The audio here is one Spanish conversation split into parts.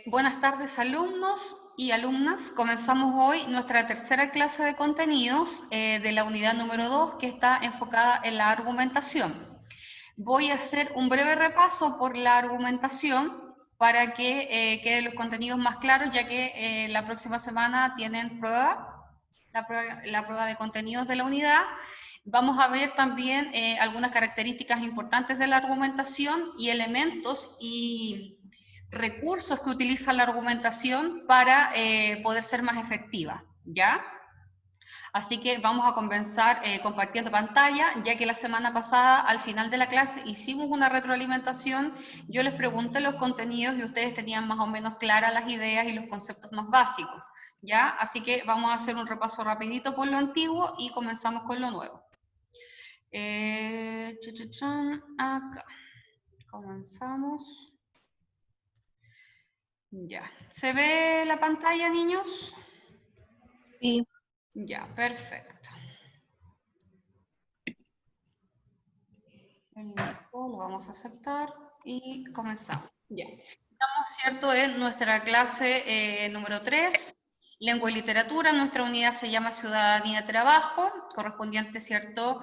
Buenas tardes, alumnos y alumnas. Comenzamos hoy nuestra tercera clase de contenidos de la unidad número 2, que está enfocada en la argumentación. Voy a hacer un breve repaso por la argumentación para que queden los contenidos más claros, ya que la próxima semana tienen la prueba de contenidos de la unidad. Vamos a ver también algunas características importantes de la argumentación y elementos y recursos que utiliza la argumentación para poder ser más efectiva, ¿ya? Así que vamos a comenzar compartiendo pantalla, ya que la semana pasada, al final de la clase, hicimos una retroalimentación. Yo les pregunté los contenidos y ustedes tenían más o menos claras las ideas y los conceptos más básicos, ¿ya? Así que vamos a hacer un repaso rapidito por lo antiguo y comenzamos con lo nuevo. Acá. Comenzamos. Ya. ¿Se ve la pantalla, niños? Sí. Ya, perfecto. El listo, lo vamos a aceptar y comenzamos. Ya. Estamos, ¿cierto?, en nuestra clase número 3, Lengua y Literatura. Nuestra unidad se llama Ciudadanía de Trabajo, correspondiente, ¿cierto?,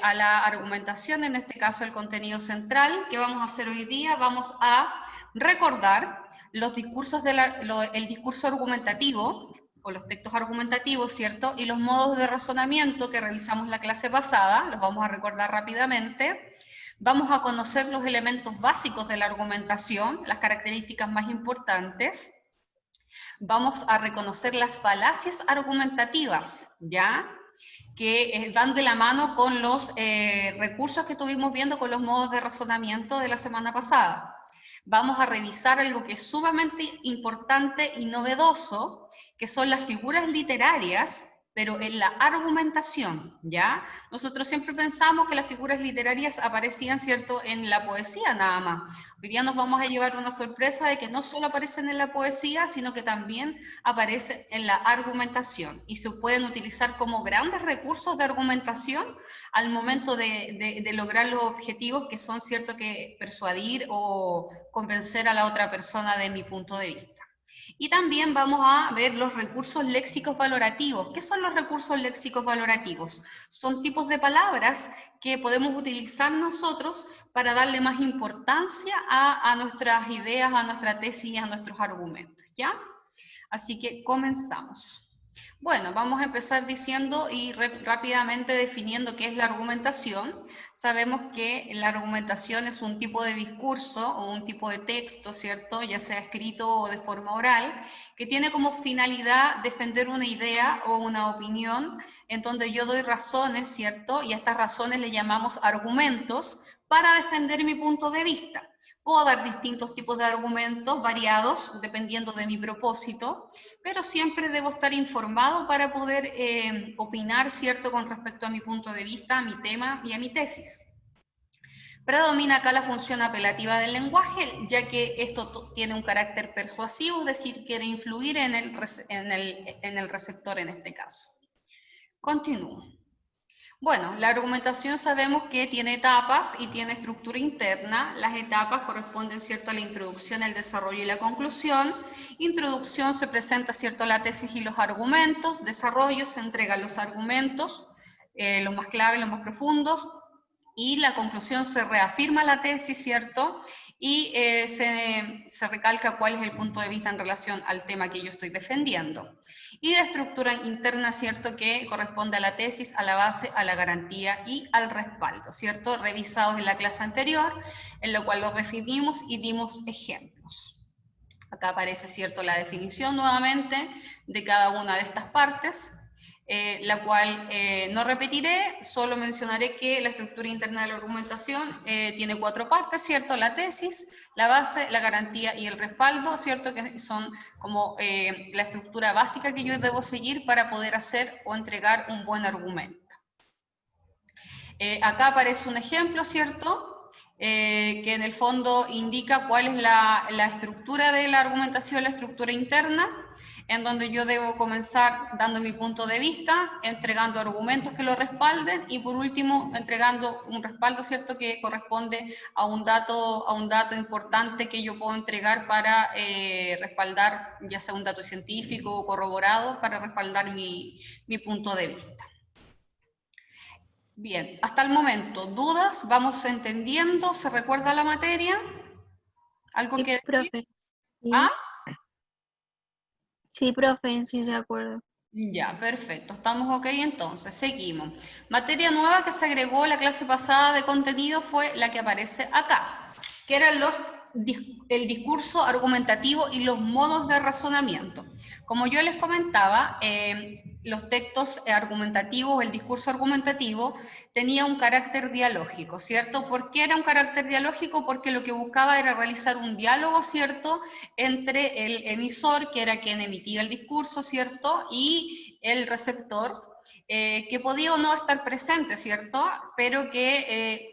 a la argumentación, en este caso el contenido central. ¿Qué vamos a hacer hoy día? Vamos a recordar los discursos el discurso argumentativo, o los textos argumentativos, ¿cierto?, y los modos de razonamiento que revisamos la clase pasada, los vamos a recordar rápidamente. Vamos a conocer los elementos básicos de la argumentación, las características más importantes. Vamos a reconocer las falacias argumentativas, ¿ya?, que van de la mano con los recursos que estuvimos viendo, con los modos de razonamiento de la semana pasada. Vamos a revisar algo que es sumamente importante y novedoso, que son las figuras literarias, pero en la argumentación, ¿ya? Nosotros siempre pensamos que las figuras literarias aparecían, ¿cierto?, en la poesía nada más. Hoy día nos vamos a llevar una sorpresa de que no solo aparecen en la poesía, sino que también aparecen en la argumentación y se pueden utilizar como grandes recursos de argumentación al momento de lograr los objetivos que son, ¿cierto?, que persuadir o convencer a la otra persona de mi punto de vista. Y también vamos a ver los recursos léxicos valorativos. ¿Qué son los recursos léxicos valorativos? Son tipos de palabras que podemos utilizar nosotros para darle más importancia a nuestras ideas, a nuestra tesis y a nuestros argumentos, ¿ya? Así que comenzamos. Bueno, vamos a empezar diciendo y rápidamente definiendo qué es la argumentación. Sabemos que la argumentación es un tipo de discurso o un tipo de texto, ¿cierto?, ya sea escrito o de forma oral, que tiene como finalidad defender una idea o una opinión, en donde yo doy razones, ¿cierto?, y a estas razones le llamamos argumentos para defender mi punto de vista. Puedo dar distintos tipos de argumentos variados dependiendo de mi propósito, pero siempre debo estar informado para poder opinar, ¿cierto?, con respecto a mi punto de vista, a mi tema y a mi tesis. Predomina acá la función apelativa del lenguaje, ya que esto tiene un carácter persuasivo, es decir, quiere influir en el receptor en este caso. Continúo. Bueno, la argumentación sabemos que tiene etapas y tiene estructura interna. Las etapas corresponden, ¿cierto?, a la introducción, el desarrollo y la conclusión. Introducción se presenta, ¿cierto?, la tesis y los argumentos. Desarrollo se entregan los argumentos, los más claves, los más profundos. Y la conclusión se reafirma la tesis, ¿cierto?, y se recalca cuál es el punto de vista en relación al tema que yo estoy defendiendo. Y la estructura interna, ¿cierto?, que corresponde a la tesis, a la base, a la garantía y al respaldo, ¿cierto?, revisados en la clase anterior, en lo cual lo definimos y dimos ejemplos. Acá aparece, ¿cierto?, la definición nuevamente de cada una de estas partes, la cual no repetiré, solo mencionaré que la estructura interna de la argumentación tiene 4 partes, ¿cierto? La tesis, la base, la garantía y el respaldo, ¿cierto?, que son como la estructura básica que yo debo seguir para poder hacer o entregar un buen argumento. Acá aparece un ejemplo, ¿cierto? que en el fondo indica cuál es la estructura de la argumentación, la estructura interna, en donde yo debo comenzar dando mi punto de vista, entregando argumentos que lo respalden y por último entregando un respaldo, ¿cierto?, que corresponde a un dato importante que yo puedo entregar para respaldar, ya sea un dato científico o corroborado, para respaldar mi punto de vista. Bien, hasta el momento, ¿dudas? ¿Vamos entendiendo? ¿Se recuerda la materia? ¿Algo que decir? Profe. Sí. ¿Ah? Sí, profe, sí se acuerda. Ya, perfecto. Estamos ok entonces. Seguimos. Materia nueva que se agregó la clase pasada de contenido fue la que aparece acá, que eran el discurso argumentativo y los modos de razonamiento. Como yo les comentaba, los textos argumentativos, el discurso argumentativo, tenía un carácter dialógico, ¿cierto? ¿Por qué era un carácter dialógico? Porque lo que buscaba era realizar un diálogo, ¿cierto?, entre el emisor, que era quien emitía el discurso, ¿cierto?, y el receptor, que podía o no estar presente, ¿cierto?, pero que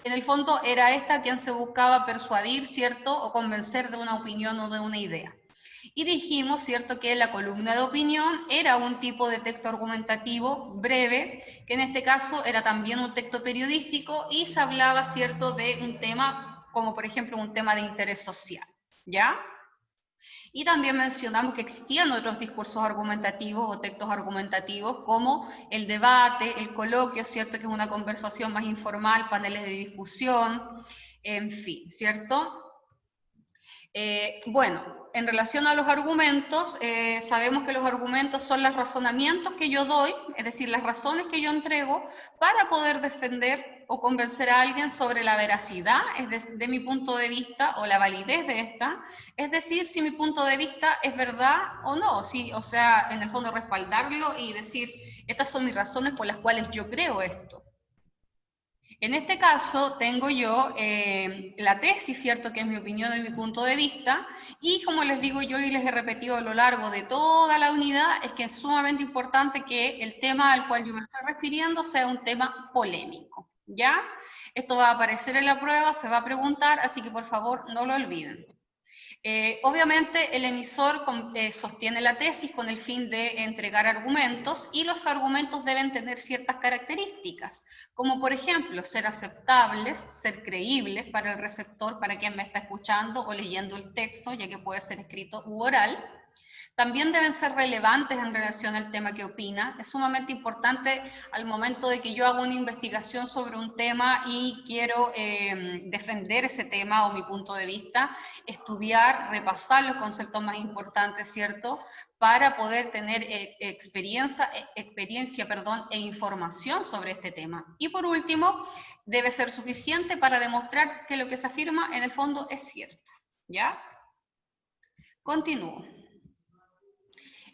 en el fondo era esta quien se buscaba persuadir, ¿cierto?, o convencer de una opinión o de una idea. Y dijimos, ¿cierto?, que la columna de opinión era un tipo de texto argumentativo breve, que en este caso era también un texto periodístico y se hablaba, ¿cierto?, de un tema, como por ejemplo un tema de interés social, ¿ya? Y también mencionamos que existían otros discursos argumentativos o textos argumentativos como el debate, el coloquio, ¿cierto?, que es una conversación más informal, paneles de discusión, en fin, ¿cierto? Bueno, en relación a los argumentos, sabemos que los argumentos son los razonamientos que yo doy, es decir, las razones que yo entrego para poder defender o convencer a alguien sobre la veracidad de mi punto de vista o la validez de esta, es decir, si mi punto de vista es verdad o no, ¿sí? O sea, en el fondo respaldarlo y decir, estas son mis razones por las cuales yo creo esto. En este caso tengo yo la tesis, ¿cierto?, que es mi opinión y mi punto de vista, y como les digo yo y les he repetido a lo largo de toda la unidad, es que es sumamente importante que el tema al cual yo me estoy refiriendo sea un tema polémico, ¿ya? Esto va a aparecer en la prueba, se va a preguntar, así que por favor no lo olviden. Obviamente el emisor sostiene la tesis con el fin de entregar argumentos y los argumentos deben tener ciertas características, como por ejemplo ser aceptables, ser creíbles para el receptor, para quien me está escuchando o leyendo el texto, ya que puede ser escrito u oral. También deben ser relevantes en relación al tema que opina. Es sumamente importante al momento de que yo hago una investigación sobre un tema y quiero defender ese tema o mi punto de vista, estudiar, repasar los conceptos más importantes, ¿cierto?, para poder tener experiencia e información sobre este tema. Y por último, debe ser suficiente para demostrar que lo que se afirma en el fondo es cierto, ¿ya? Continúo.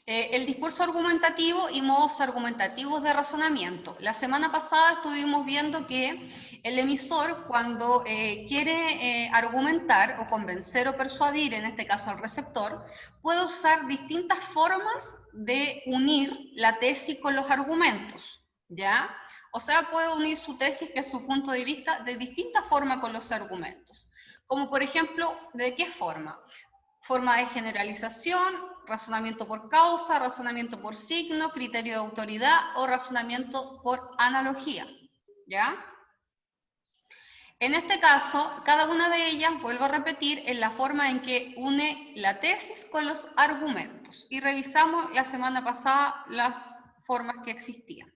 El discurso argumentativo y modos argumentativos de razonamiento. La semana pasada estuvimos viendo que el emisor, cuando quiere argumentar o convencer o persuadir, en este caso al receptor, puede usar distintas formas de unir la tesis con los argumentos, ¿ya? O sea, puede unir su tesis, que es su punto de vista, de distinta forma con los argumentos. Como por ejemplo, ¿de qué forma? Forma de generalización, razonamiento por causa, razonamiento por signo, criterio de autoridad o razonamiento por analogía, ¿ya? En este caso, cada una de ellas, vuelvo a repetir, es la forma en que une la tesis con los argumentos. Y revisamos la semana pasada las formas que existían,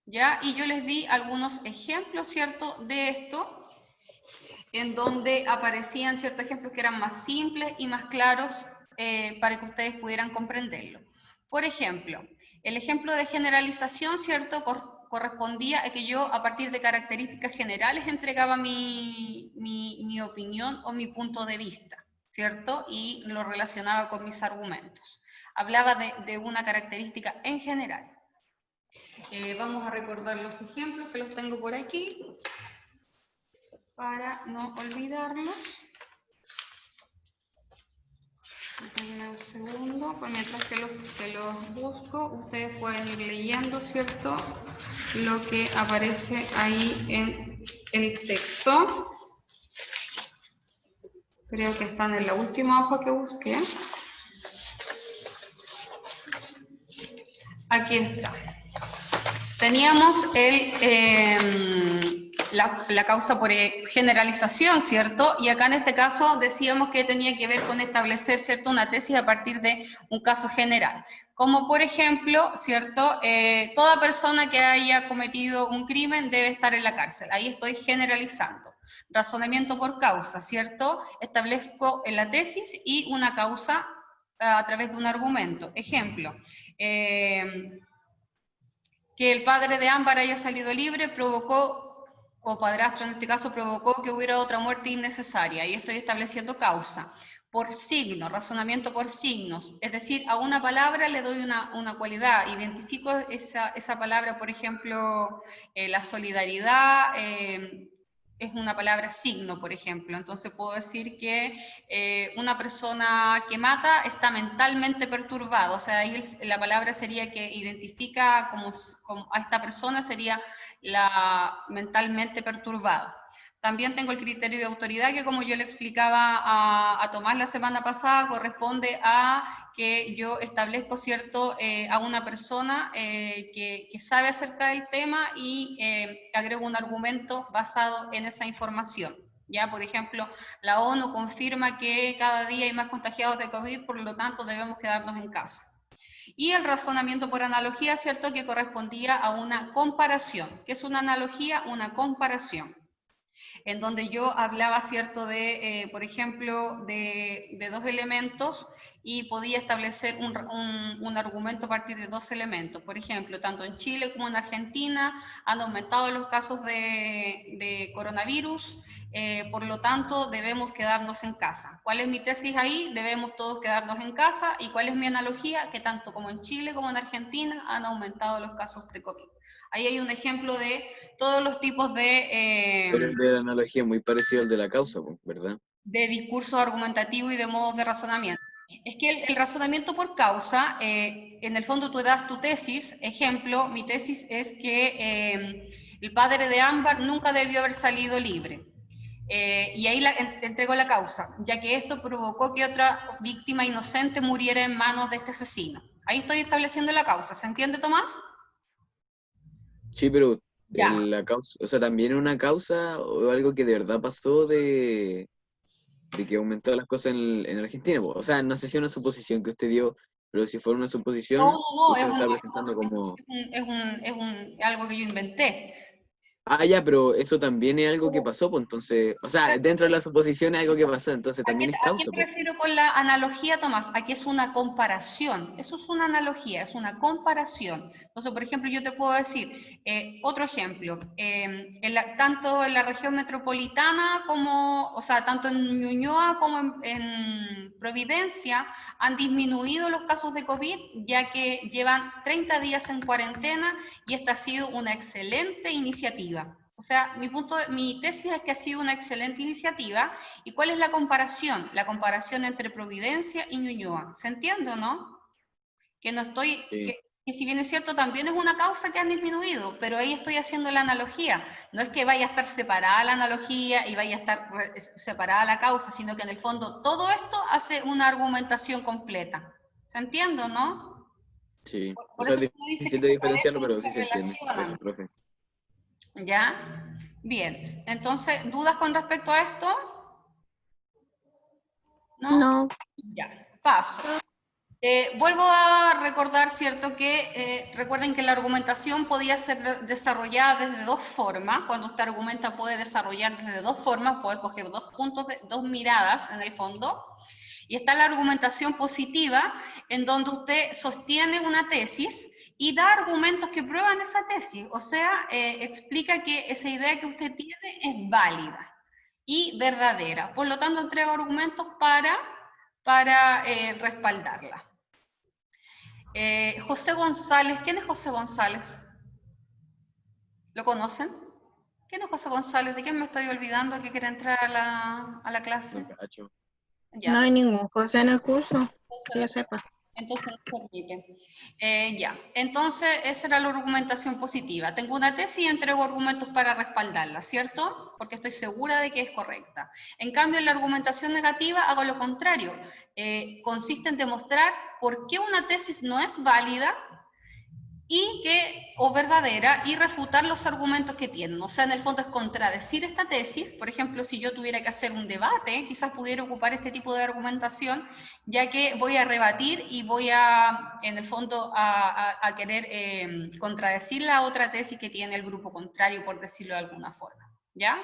¿ya? Y yo les di algunos ejemplos, ¿cierto?, de esto, en donde aparecían ciertos ejemplos que eran más simples y más claros para que ustedes pudieran comprenderlo. Por ejemplo, el ejemplo de generalización, ¿cierto?, correspondía a que yo a partir de características generales entregaba mi opinión o mi punto de vista, ¿cierto?, y lo relacionaba con mis argumentos. Hablaba de una característica en general. Vamos a recordar los ejemplos que los tengo por aquí, para no olvidarlos. Déjenme un segundo, pues mientras que los busco, ustedes pueden ir leyendo, ¿cierto?, lo que aparece ahí en el texto. Creo que están en la última hoja que busqué. Aquí está. Teníamos la causa por generalización, ¿cierto? Y acá en este caso decíamos que tenía que ver con establecer, ¿cierto?, una tesis a partir de un caso general. Como por ejemplo, ¿cierto?, toda persona que haya cometido un crimen debe estar en la cárcel. Ahí estoy generalizando. Razonamiento por causa, ¿cierto? Establezco en la tesis y una causa a través de un argumento. Ejemplo, que el padre de Ámbar haya salido libre provocó, o padrastro en este caso, provocó que hubiera otra muerte innecesaria. Y estoy estableciendo causa. Por signo, razonamiento por signos. Es decir, a una palabra le doy una cualidad. Identifico esa palabra, por ejemplo, la solidaridad, es una palabra signo, por ejemplo. Entonces puedo decir que una persona que mata está mentalmente perturbado. O sea, ahí la palabra sería que identifica como a esta persona sería la mentalmente perturbada. También tengo el criterio de autoridad que, como yo le explicaba a Tomás la semana pasada, corresponde a que yo establezco, ¿cierto?, a una persona que sabe acerca del tema y agrego un argumento basado en esa información. Ya, por ejemplo, la ONU confirma que cada día hay más contagiados de COVID, por lo tanto debemos quedarnos en casa. Y el razonamiento por analogía, ¿cierto?, que correspondía a una comparación. ¿Qué es una analogía? Una comparación, en donde yo hablaba, ¿cierto?, de, por ejemplo, de dos elementos y podía establecer un argumento a partir de dos elementos. Por ejemplo, tanto en Chile como en Argentina han aumentado los casos de coronavirus, por lo tanto debemos quedarnos en casa. ¿Cuál es mi tesis ahí? Debemos todos quedarnos en casa. ¿Y cuál es mi analogía? Que tanto como en Chile como en Argentina han aumentado los casos de COVID. Ahí hay un ejemplo de todos los tipos Pero el de la analogía es muy parecido al de la causa, ¿verdad? de discurso argumentativo y de modos de razonamiento. Es que el razonamiento por causa, en el fondo tú das tu tesis. Ejemplo, mi tesis es que el padre de Ámbar nunca debió haber salido libre. Y ahí entrego la causa, ya que esto provocó que otra víctima inocente muriera en manos de este asesino. Ahí estoy estableciendo la causa. ¿Se entiende, Tomás? Sí, pero Ya. la causa, o sea, también una causa o algo que de verdad pasó de que aumentó las cosas en Argentina, po. O sea, no sé si es una suposición que usted dio, pero si fuera una No, suposición, no, usted lo está presentando como... algo que yo inventé. Ah, ya, pero eso también es algo que pasó, pues entonces, o sea, dentro de la suposición es algo que pasó, entonces también es ¿A qué causa, me pues. refiero con la analogía, Tomás? Aquí es una comparación. Eso es una analogía, es una comparación. Entonces, por ejemplo, yo te puedo decir, otro ejemplo, tanto en la región metropolitana como, o sea, tanto en Ñuñoa como en Providencia han disminuido los casos de COVID, ya que llevan 30 días en cuarentena y esta ha sido una excelente iniciativa. O sea, mi tesis es que ha sido una excelente iniciativa. ¿Y cuál es la comparación? La comparación entre Providencia y Ñuñoa. ¿Se entiende o no? Que no estoy, Sí, que si bien es cierto, también es una causa que han disminuido, pero ahí estoy haciendo la analogía. No es que vaya a estar separada la analogía y vaya a estar separada la causa, sino que en el fondo todo esto hace una argumentación completa. ¿Se entiende o no? sí. O Por sea, eso es tú me dices que difícil de se diferenciarlo, parecen y pero se sí se entiende. relacionan. Gracias, profe. ¿Ya? Bien. Entonces, ¿dudas con respecto a esto? ¿No? No, Ya, paso. Vuelvo a recordar, ¿cierto?, que recuerden que la argumentación podía ser desarrollada desde dos formas. Cuando usted argumenta puede desarrollar desde dos formas, puede coger dos puntos, dos miradas en el fondo. Y está la argumentación positiva, en donde usted sostiene una tesis y da argumentos que prueban esa tesis. O sea, explica que esa idea que usted tiene es válida y verdadera. Por lo tanto, entrega argumentos para respaldarla. José González, ¿quién es José González? ¿Lo conocen? ¿Quién es José González? ¿De quién me estoy olvidando que quiere entrar a la clase? No cacho. Ya, no hay ningún José en el curso, que yo entonces, sepa. entonces no permite. Ya, entonces esa era la argumentación positiva. Tengo una tesis y entrego argumentos para respaldarla, ¿cierto? Porque estoy segura de que es correcta. En cambio, en la argumentación negativa hago lo contrario. Consiste en demostrar por qué una tesis no es válida o verdadera, y refutar los argumentos que tienen. O sea, en el fondo es contradecir esta tesis. Por ejemplo, si yo tuviera que hacer un debate, quizás pudiera ocupar este tipo de argumentación, ya que voy a rebatir y voy a, en el fondo, a querer contradecir la otra tesis que tiene el grupo contrario, por decirlo de alguna forma. ¿Ya?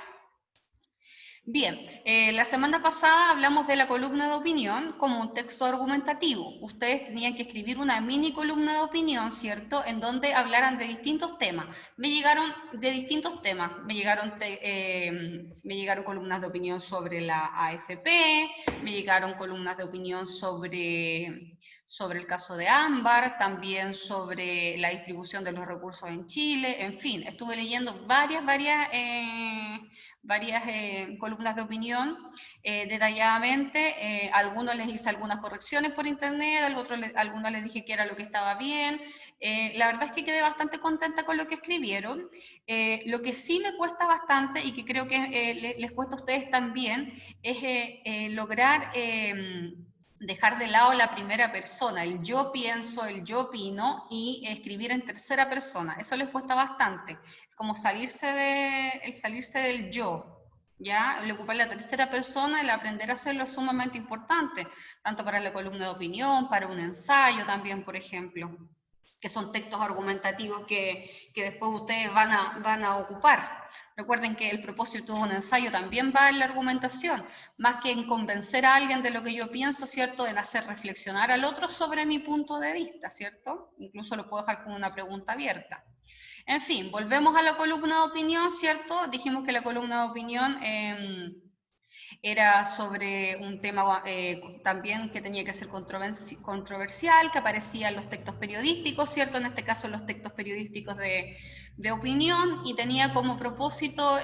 Bien, la semana pasada hablamos de la columna de opinión como un texto argumentativo. Ustedes tenían que escribir una mini columna de opinión, ¿cierto?, en donde hablaran de distintos temas. Me llegaron de distintos temas. Me llegaron columnas de opinión sobre la AFP, me llegaron columnas de opinión sobre el caso de Ámbar, también sobre la distribución de los recursos en Chile. En fin, estuve leyendo varias columnas de opinión detalladamente. A algunos les hice algunas correcciones por internet, a algunos les dije que era lo que estaba bien. La verdad es que quedé bastante contenta con lo que escribieron. Lo que sí me cuesta bastante, y que creo que les cuesta a ustedes también, es lograr dejar de lado la primera persona, el yo pienso, el yo opino, y escribir en tercera persona. Eso les cuesta bastante, como salirse del yo, ¿ya? El ocupar la tercera persona, el aprender a hacerlo es sumamente importante, tanto para la columna de opinión, para un ensayo también, por ejemplo, que son textos argumentativos que después ustedes van a ocupar. Recuerden que el propósito de un ensayo también va en la argumentación, más que en convencer a alguien de lo que yo pienso, ¿cierto?, en hacer reflexionar al otro sobre mi punto de vista, ¿cierto? Incluso lo puedo dejar con una pregunta abierta. En fin, volvemos a la columna de opinión, ¿cierto? Dijimos que la columna de opinión era sobre un tema también que tenía que ser controversial, que aparecía en los textos periodísticos, ¿cierto? En este caso, en los textos periodísticos de opinión, y tenía como propósito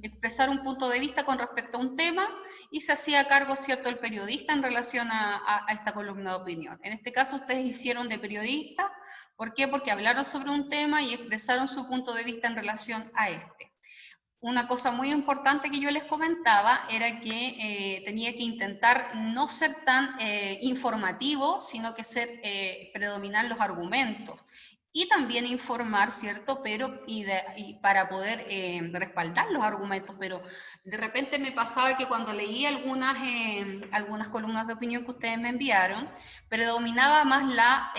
expresar un punto de vista con respecto a un tema, y se hacía cargo, ¿cierto?, el periodista en relación a esta columna de opinión. En este caso, ustedes hicieron de periodista. ¿Por qué? Porque hablaron sobre un tema y expresaron su punto de vista en relación a este. Una cosa muy importante que yo les comentaba era que tenía que intentar no ser tan informativo, sino que predominar los argumentos. Y también informar, ¿cierto? Pero para poder respaldar los argumentos. Pero de repente me pasaba que cuando leí algunas columnas de opinión que ustedes me enviaron, predominaba más la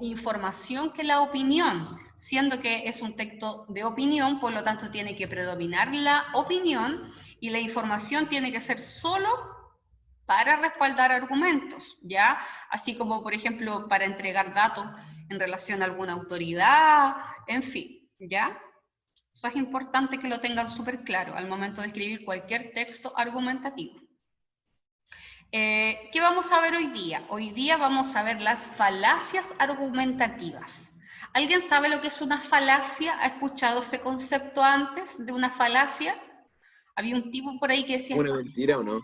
información que la opinión, siendo que es un texto de opinión, por lo tanto tiene que predominar la opinión, y la información tiene que ser solo para respaldar argumentos, ¿ya? Así como, por ejemplo, para entregar datos en relación a alguna autoridad, en fin, ¿ya? Eso es importante que lo tengan súper claro al momento de escribir cualquier texto argumentativo. ¿Qué vamos a ver hoy día? Hoy día vamos a ver las falacias argumentativas. ¿Alguien sabe lo que es una falacia? ¿Ha escuchado ese concepto antes de una falacia? Había un tipo por ahí que decía... ¿Una mentira o no?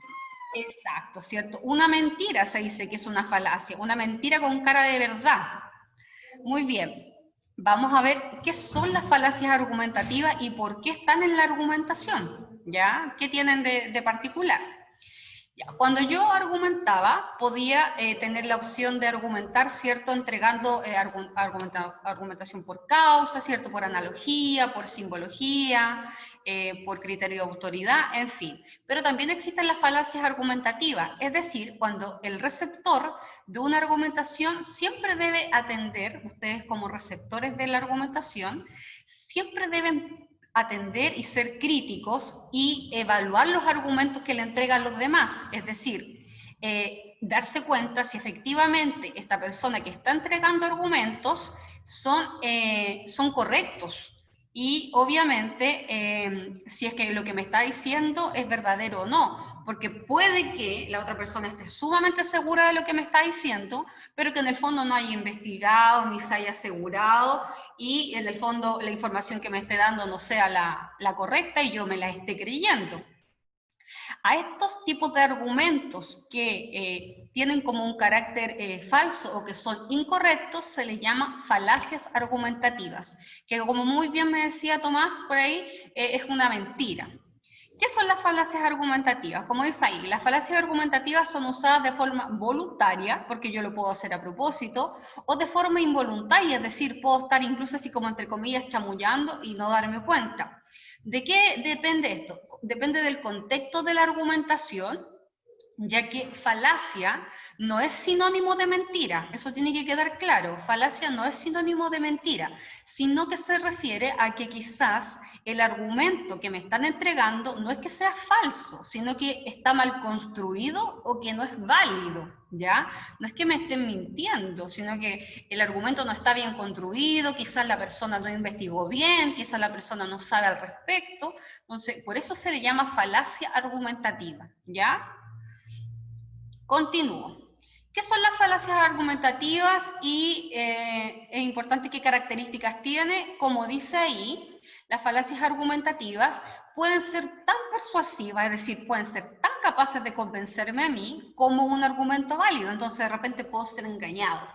Exacto, ¿cierto? Una mentira se dice que es una falacia, una mentira con cara de verdad. Muy bien, vamos a ver qué son las falacias argumentativas y por qué están en la argumentación, ¿ya? ¿Qué tienen de particular? Ya, cuando yo argumentaba, podía tener la opción de argumentar, ¿cierto?, entregando argumentación por causa, ¿cierto?, por analogía, por simbología, por criterio de autoridad, en fin. Pero también existen las falacias argumentativas, es decir, cuando el receptor de una argumentación siempre debe atender, ustedes como receptores de la argumentación, siempre deben atender y ser críticos y evaluar los argumentos que le entregan los demás, es decir, darse cuenta si efectivamente esta persona que está entregando argumentos son correctos, y obviamente si es que lo que me está diciendo es verdadero o no, porque puede que la otra persona esté sumamente segura de lo que me está diciendo, pero que en el fondo no haya investigado ni se haya asegurado, y en el fondo la información que me esté dando no sea la correcta y yo me la esté creyendo. A estos tipos de argumentos que tienen como un carácter falso o que son incorrectos se les llama falacias argumentativas, que como muy bien me decía Tomás por ahí, es una mentira. ¿Qué son las falacias argumentativas? Como dice ahí, las falacias argumentativas son usadas de forma voluntaria, porque yo lo puedo hacer a propósito, o de forma involuntaria, es decir, puedo estar incluso así como entre comillas chamullando y no darme cuenta. ¿De qué depende esto? Depende del contexto de la argumentación, ya que falacia no es sinónimo de mentira, eso tiene que quedar claro, falacia no es sinónimo de mentira, sino que se refiere a que quizás el argumento que me están entregando no es que sea falso, sino que está mal construido o que no es válido, ¿ya? No es que me estén mintiendo, sino que el argumento no está bien construido, quizás la persona no investigó bien, quizás la persona no sabe al respecto, entonces por eso se le llama falacia argumentativa, ¿ya? Continúo. ¿Qué son las falacias argumentativas y es importante qué características tiene? Como dice ahí, las falacias argumentativas pueden ser tan persuasivas, es decir, pueden ser tan capaces de convencerme a mí como un argumento válido, entonces de repente puedo ser engañado.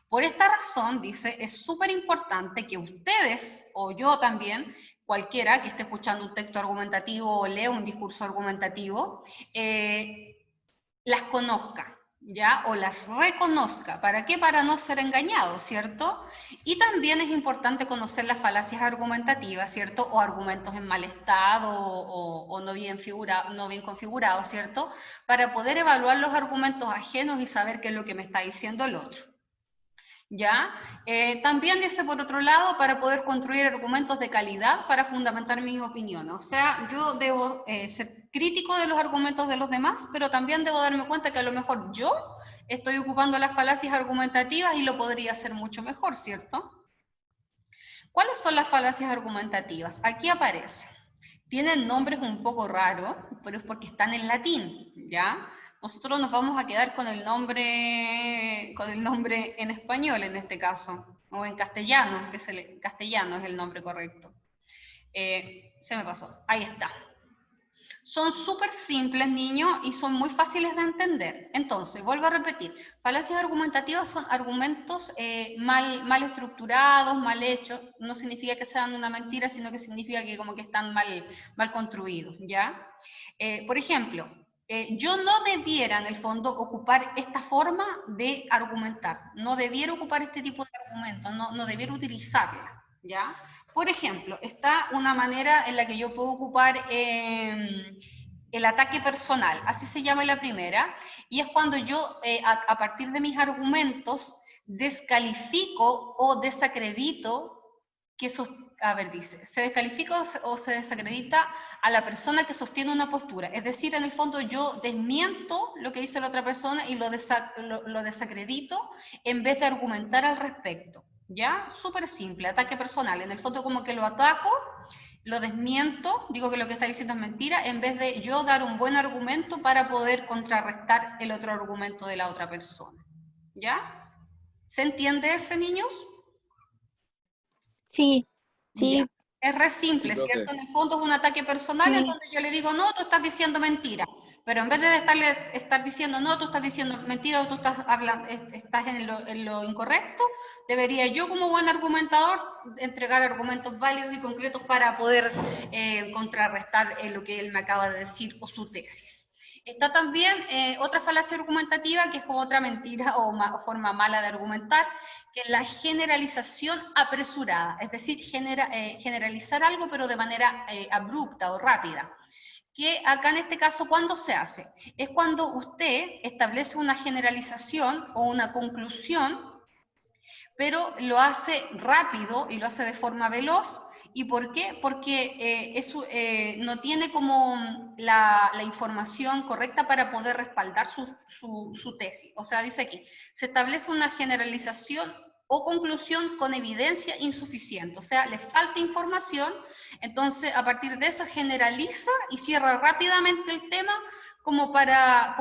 Por esta razón, dice, es súper importante que ustedes, o yo también, cualquiera que esté escuchando un texto argumentativo o lea un discurso argumentativo, las conozca, ¿ya? O las reconozca. ¿Para qué? Para no ser engañado, ¿cierto? Y también es importante conocer las falacias argumentativas, ¿cierto? O argumentos en mal estado o no bien configurados, ¿cierto? Para poder evaluar los argumentos ajenos y saber qué es lo que me está diciendo el otro. ¿Ya? También dice, por otro lado, para poder construir argumentos de calidad para fundamentar mis opiniones. O sea, yo debo ser crítico de los argumentos de los demás, pero también debo darme cuenta que a lo mejor yo estoy ocupando las falacias argumentativas y lo podría hacer mucho mejor, ¿cierto? ¿Cuáles son las falacias argumentativas? Aquí aparece. Tienen nombres un poco raros, pero es porque están en latín, ¿ya? Nosotros nos vamos a quedar con el nombre en español en este caso, o en castellano, que castellano es el nombre correcto. Se me pasó, ahí está. Son súper simples, niños, y son muy fáciles de entender. Entonces, vuelvo a repetir, falacias argumentativas son argumentos mal estructurados, mal hechos. No significa que sean una mentira, sino que significa que como que están mal construidos, ¿ya? Por ejemplo, yo no debiera, en el fondo, ocupar esta forma de argumentar. No debiera ocupar este tipo de argumentos, no debiera utilizarla, ¿ya? Por ejemplo, está una manera en la que yo puedo ocupar el ataque personal, así se llama la primera, y es cuando yo, a partir de mis argumentos, descalifico o desacredito que dice, se descalifica o se desacredita a la persona que sostiene una postura. Es decir, en el fondo yo desmiento lo que dice la otra persona y lo desacredito en vez de argumentar al respecto. ¿Ya? Súper simple, ataque personal. En el fondo como que lo ataco, lo desmiento, digo que lo que está diciendo es mentira, en vez de yo dar un buen argumento para poder contrarrestar el otro argumento de la otra persona. ¿Ya? ¿Se entiende ese, niños? Sí, sí, Ya. Es re simple, Sí, profe. ¿cierto? En el fondo es un ataque personal, Sí. en donde yo le digo, no, tú estás diciendo mentira. Pero en vez de estar diciendo, no, tú estás diciendo mentira o tú estás en lo incorrecto, debería yo como buen argumentador entregar argumentos válidos y concretos para poder contrarrestar lo que él me acaba de decir o su tesis. Está también otra falacia argumentativa, que es como otra mentira o forma mala de argumentar, que es la generalización apresurada, es decir, generalizar algo pero de manera abrupta o rápida. Que acá en este caso, ¿cuándo se hace? Es cuando usted establece una generalización o una conclusión, pero lo hace rápido y lo hace de forma veloz. ¿Y por qué? Porque no tiene como la información correcta para poder respaldar su tesis. O sea, dice aquí, se establece una generalización o conclusión con evidencia insuficiente. O sea, le falta información, entonces a partir de eso generaliza y cierra rápidamente el tema como para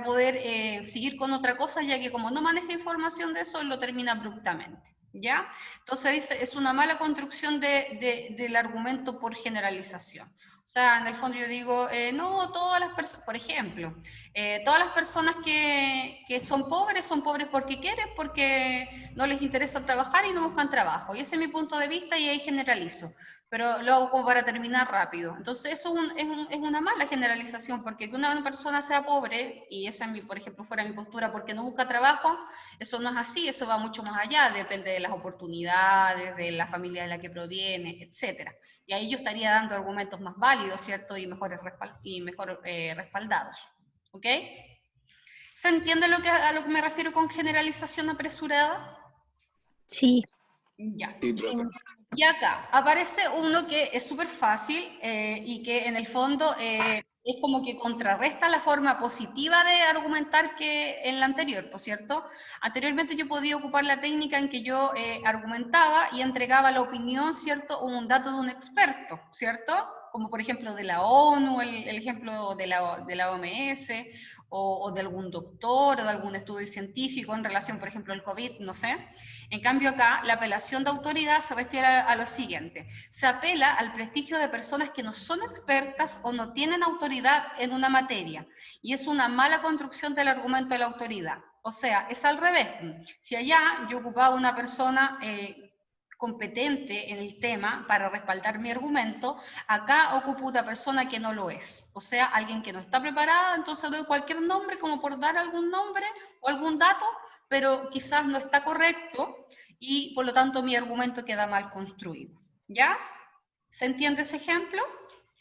poder seguir con otra cosa, ya que como no maneja información de eso, lo termina abruptamente. ¿Ya? Entonces dice, es una mala construcción del argumento por generalización. O sea, en el fondo yo digo, no, todas las personas, por ejemplo, todas las personas que son pobres porque quieren, porque no les interesa trabajar y no buscan trabajo. Y ese es mi punto de vista y ahí generalizo. Pero lo hago como para terminar rápido. Entonces eso es una mala generalización, porque que una persona sea pobre, y esa, por ejemplo, fuera mi postura, porque no busca trabajo, eso no es así, eso va mucho más allá, depende de las oportunidades, de la familia de la que proviene, etcétera. Y ahí yo estaría dando argumentos más válidos, ¿cierto? Y mejor respaldados. ¿Ok? ¿Se entiende a lo que me refiero con generalización apresurada? Sí. Ya. Sí, profe. Y acá aparece uno que es súper fácil y que en el fondo es como que contrarresta la forma positiva de argumentar que en la anterior, ¿por cierto? Anteriormente yo podía ocupar la técnica en que yo argumentaba y entregaba la opinión, ¿cierto? O un dato de un experto, ¿cierto? Como por ejemplo de la ONU, el ejemplo de la OMS, o de algún doctor, o de algún estudio científico en relación, por ejemplo, al COVID, no sé. En cambio acá, la apelación de autoridad se refiere a lo siguiente. Se apela al prestigio de personas que no son expertas o no tienen autoridad en una materia. Y es una mala construcción del argumento de la autoridad. O sea, es al revés. Si allá yo ocupaba una persona competente en el tema para respaldar mi argumento, acá ocupo una persona que no lo es. O sea, alguien que no está preparada, entonces doy cualquier nombre como por dar algún nombre o algún dato, pero quizás no está correcto y por lo tanto mi argumento queda mal construido. ¿Ya? ¿Se entiende ese ejemplo?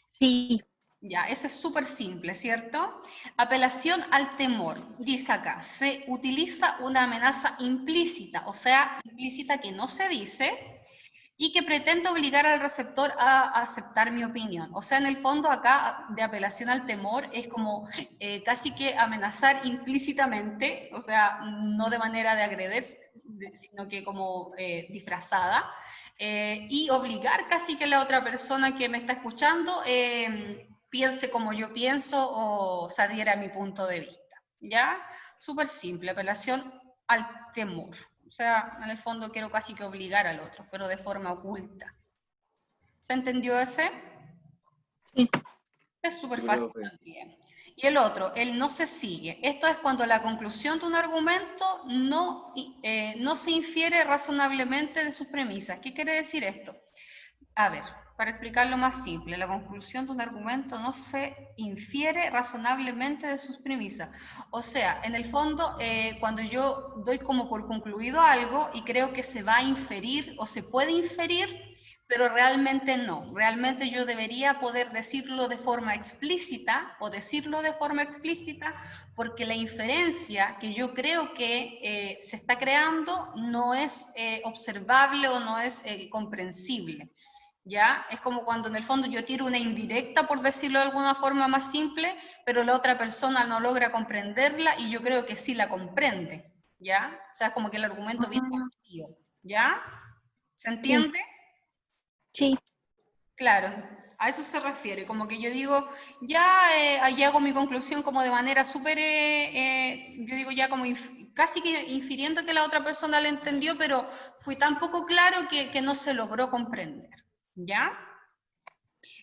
Sí. Ya, ese es súper simple, ¿cierto? Apelación al temor. Dice acá, se utiliza una amenaza implícita, o sea, implícita que no se dice, y que pretende obligar al receptor a aceptar mi opinión. O sea, en el fondo acá de apelación al temor es como casi que amenazar implícitamente, o sea, no de manera de agredir, sino que como disfrazada, y obligar casi que la otra persona que me está escuchando piense como yo pienso o se adhiera a mi punto de vista. ¿Ya? Súper simple, apelación al temor. O sea, en el fondo quiero casi que obligar al otro, pero de forma oculta. ¿Se entendió ese? Sí. Es súper Sí, fácil profe. también. Y el otro, el no se sigue. Esto es cuando la conclusión de un argumento no se infiere razonablemente de sus premisas. ¿Qué quiere decir esto? A ver, para explicarlo más simple, la conclusión de un argumento no se infiere razonablemente de sus premisas. O sea, en el fondo, cuando yo doy como por concluido algo y creo que se va a inferir o se puede inferir, pero realmente no. Realmente yo debería poder decirlo de forma explícita o decirlo de forma explícita porque la inferencia que yo creo que se está creando no es observable o no es comprensible. ¿Ya? Es como cuando en el fondo yo tiro una indirecta, por decirlo de alguna forma más simple, pero la otra persona no logra comprenderla y yo creo que sí la comprende, ¿ya? O sea, es como que el argumento viene vacío, ¿ya? ¿Se Sí. entiende? Sí. Claro, a eso se refiere, como que yo digo, ya ahí hago mi conclusión como de manera súper, yo digo ya como casi que infiriendo que la otra persona la entendió, pero fui tan poco claro que no se logró comprender, ¿ya?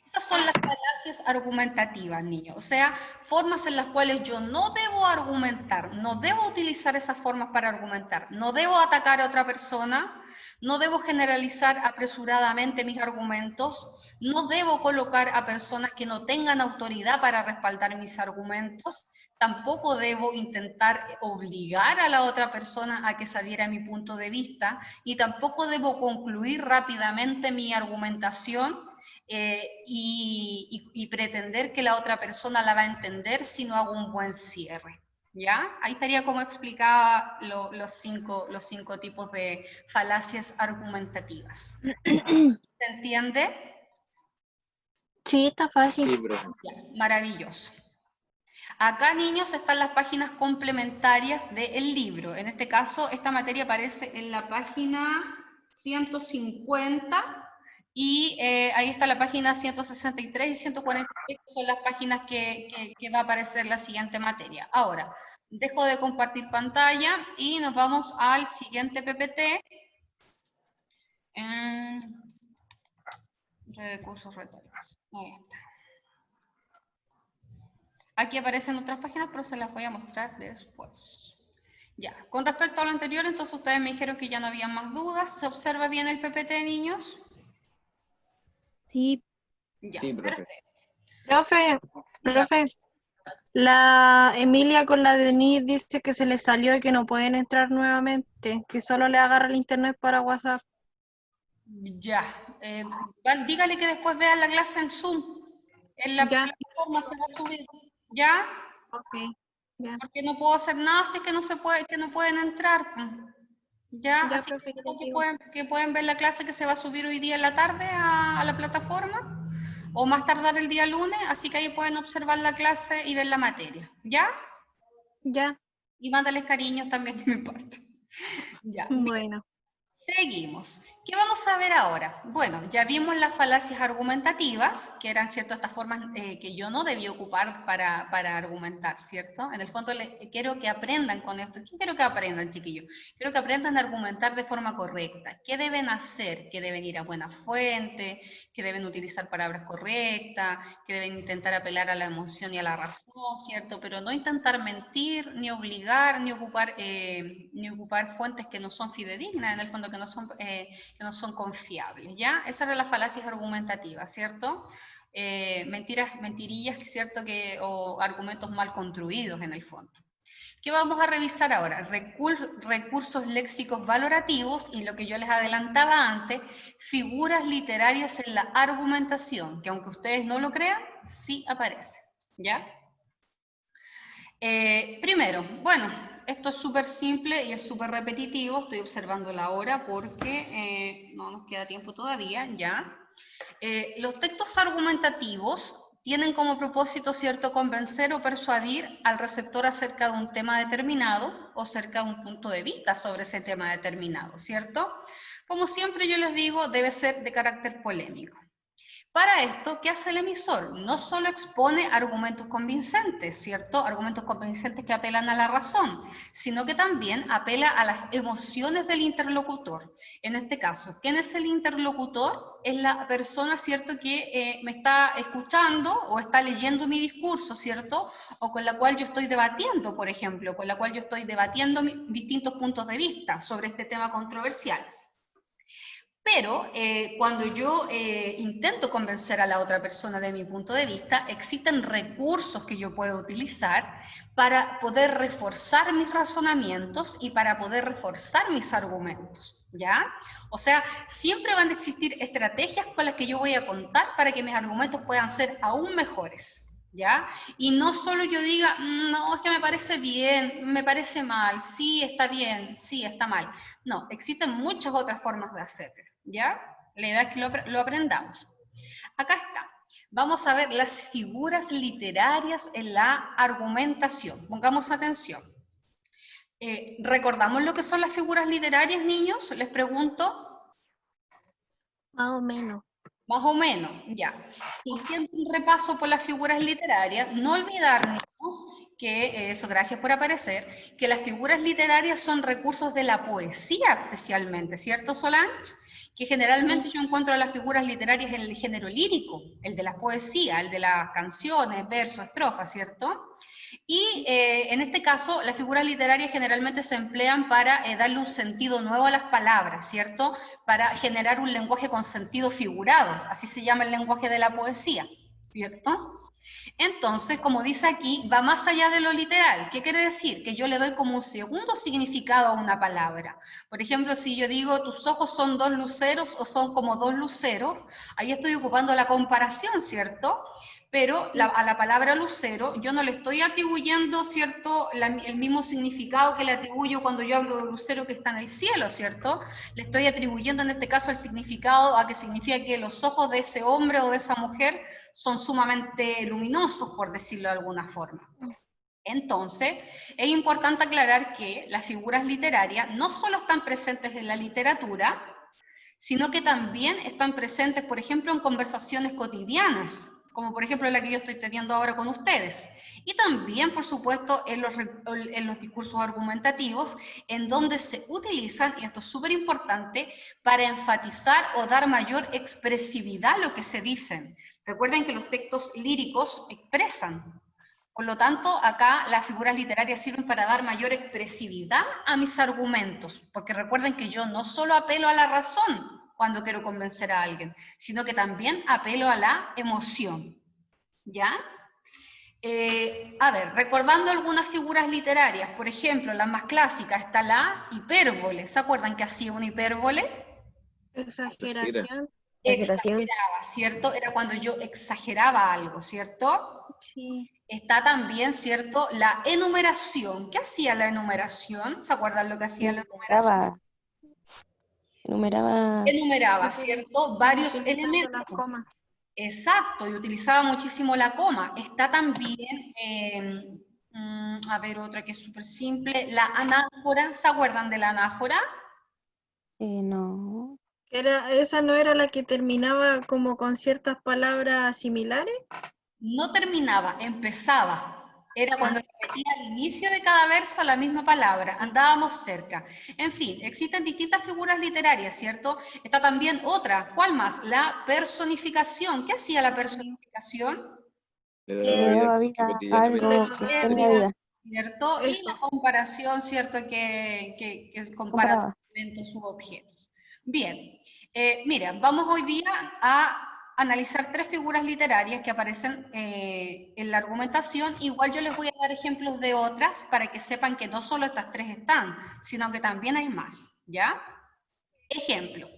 Estas son las falacias argumentativas, niños. O sea, formas en las cuales yo no debo argumentar, no debo utilizar esas formas para argumentar, no debo atacar a otra persona, no debo generalizar apresuradamente mis argumentos, no debo colocar a personas que no tengan autoridad para respaldar mis argumentos, tampoco debo intentar obligar a la otra persona a que se adhiera a mi punto de vista, y tampoco debo concluir rápidamente mi argumentación y pretender que la otra persona la va a entender si no hago un buen cierre. ¿Ya? Ahí estaría como explicaba los cinco tipos de falacias argumentativas. ¿Se entiende? Sí, está fácil. Sí, profe. Ya, maravilloso. Acá, niños, están las páginas complementarias del libro. En este caso, esta materia aparece en la página 150 y ahí está la página 163 y 143, que son las páginas que va a aparecer la siguiente materia. Ahora, dejo de compartir pantalla y nos vamos al siguiente PPT. Recursos retóricos. Ahí está. Aquí aparecen otras páginas, pero se las voy a mostrar después. Ya, con respecto a lo anterior, entonces ustedes me dijeron que ya no había más dudas. ¿Se observa bien el PPT, niños? Sí. Ya, Sí, profe. perfecto. Profe, Diga. profe, la Emilia con la Denise dice que se le salió y que no pueden entrar nuevamente, que solo le agarra el internet para WhatsApp. Ya, dígale que después vean la clase en Zoom. En la Ya, plataforma se va a subir. ¿Ya? ok, ya. Porque no puedo hacer nada si es que no se puede, que no pueden entrar. Pues. Ya, Ya, así profe, yo les que digo. pueden ver la clase que se va a subir hoy día en la tarde a la plataforma, o más tardar el día lunes, así que ahí pueden observar la clase y ver la materia. ¿Ya? Ya, Y mándales cariños también de mi parte. Ya. bueno. Seguimos. ¿Qué vamos a ver ahora? Bueno, ya vimos las falacias argumentativas, que eran, ¿cierto?, estas formas que yo no debía ocupar para argumentar, ¿cierto? En el fondo quiero que aprendan con esto. ¿Qué quiero que aprendan, chiquillos? Quiero que aprendan a argumentar de forma correcta. ¿Qué deben hacer? Que deben ir a buena fuente, que deben utilizar palabras correctas, que deben intentar apelar a la emoción y a la razón, ¿cierto? Pero no intentar mentir, ni obligar, ni ocupar fuentes que no son fidedignas, en el fondo que no son confiables, ¿ya? Esas eran las falacias argumentativas, ¿cierto? Mentirillas, ¿cierto? O argumentos mal construidos en el fondo. ¿Qué vamos a revisar ahora? Recursos léxicos valorativos y lo que yo les adelantaba antes, figuras literarias en la argumentación, que aunque ustedes no lo crean, sí aparece, ¿ya? Primero, bueno, esto es súper simple y es súper repetitivo, estoy observando la hora porque no nos queda tiempo todavía, ¿ya? Los textos argumentativos tienen como propósito, ¿cierto?, convencer o persuadir al receptor acerca de un tema determinado o acerca de un punto de vista sobre ese tema determinado, ¿cierto? Como siempre yo les digo, debe ser de carácter polémico. Para esto, ¿qué hace el emisor? No solo expone argumentos convincentes, ¿cierto? Argumentos convincentes que apelan a la razón, sino que también apela a las emociones del interlocutor. En este caso, ¿quién es el interlocutor? Es la persona, ¿cierto?, que me está escuchando o está leyendo mi discurso, ¿cierto? O con la cual yo estoy debatiendo, por ejemplo, con la cual yo estoy debatiendo distintos puntos de vista sobre este tema controversial. Pero cuando yo intento convencer a la otra persona de mi punto de vista, existen recursos que yo puedo utilizar para poder reforzar mis razonamientos y para poder reforzar mis argumentos, ¿ya? O sea, siempre van a existir estrategias con las que yo voy a contar para que mis argumentos puedan ser aún mejores. ¿Ya? Y no solo yo diga, no, es que me parece bien, me parece mal, sí, está bien, sí, está mal. No, existen muchas otras formas de hacerlo, ¿ya? La idea es que lo aprendamos. Acá está. Vamos a ver las figuras literarias en la argumentación. Pongamos atención. ¿Recordamos lo que son las figuras literarias, niños? Les pregunto. Más o menos. Más o menos, ya. Sí. Haciendo un repaso por las figuras literarias, no olvidarnos que, eso, gracias por aparecer, que las figuras literarias son recursos de la poesía especialmente, ¿cierto, Solange? Que generalmente yo encuentro a las figuras literarias en el género lírico, el de la poesía, el de las canciones, versos, estrofas, ¿cierto? Y en este caso, las figuras literarias generalmente se emplean para darle un sentido nuevo a las palabras, ¿cierto? Para generar un lenguaje con sentido figurado, así se llama el lenguaje de la poesía, ¿cierto? Entonces, como dice aquí, va más allá de lo literal. ¿Qué quiere decir? Que yo le doy como un segundo significado a una palabra. Por ejemplo, si yo digo, tus ojos son dos luceros o son como dos luceros, ahí estoy ocupando la comparación, ¿cierto? Pero a la palabra lucero yo no le estoy atribuyendo, ¿cierto?, el mismo significado que le atribuyo cuando yo hablo de lucero que está en el cielo, ¿cierto? Le estoy atribuyendo en este caso el significado a que significa que los ojos de ese hombre o de esa mujer son sumamente luminosos, por decirlo de alguna forma. Entonces, es importante aclarar que las figuras literarias no solo están presentes en la literatura, sino que también están presentes, por ejemplo, en conversaciones cotidianas, como por ejemplo la que yo estoy teniendo ahora con ustedes. Y también, por supuesto, en los discursos argumentativos, en donde se utilizan, y esto es súper importante, para enfatizar o dar mayor expresividad a lo que se dicen. Recuerden que los textos líricos expresan, Por lo tanto, acá las figuras literarias sirven para dar mayor expresividad a mis argumentos, porque recuerden que yo no solo apelo a la razón cuando quiero convencer a alguien, sino que también apelo a la emoción, ¿ya? A ver, recordando algunas figuras literarias, por ejemplo, las más clásicas, está la hipérbole. ¿Se acuerdan que hacía una hipérbole? Exageración. Exageración. Exageraba, ¿cierto? Era cuando yo exageraba algo, ¿cierto? Sí. Está también, ¿cierto? La enumeración. ¿Qué hacía la enumeración? ¿Se acuerdan lo que hacía la enumeración? Enumeraba. Enumeraba, ¿cierto? Varios Utilizando las elementos. comas. Exacto, y utilizaba muchísimo la coma. Está también, a ver, otra que es súper simple, la anáfora. ¿Se acuerdan de la anáfora? No. ¿Esa no era la que terminaba como con ciertas palabras similares? No terminaba, empezaba. Era cuando repetía al inicio de cada verso la misma palabra, andábamos cerca. En fin, existen distintas figuras literarias, ¿cierto? Está también otra, ¿cuál más? La personificación. ¿Qué hacía la personificación? Le daba vida Le daba vida a algo que tenía vida. ¿Cierto? Y Eso. la comparación, ¿cierto? Que compara Comparaba. elementos u objetos. Bien, mira, vamos hoy día a analizar tres figuras literarias que aparecen en la argumentación. Igual yo les voy a dar ejemplos de otras para que sepan que no solo estas tres están, sino que también hay más, ¿ya? Ejemplo.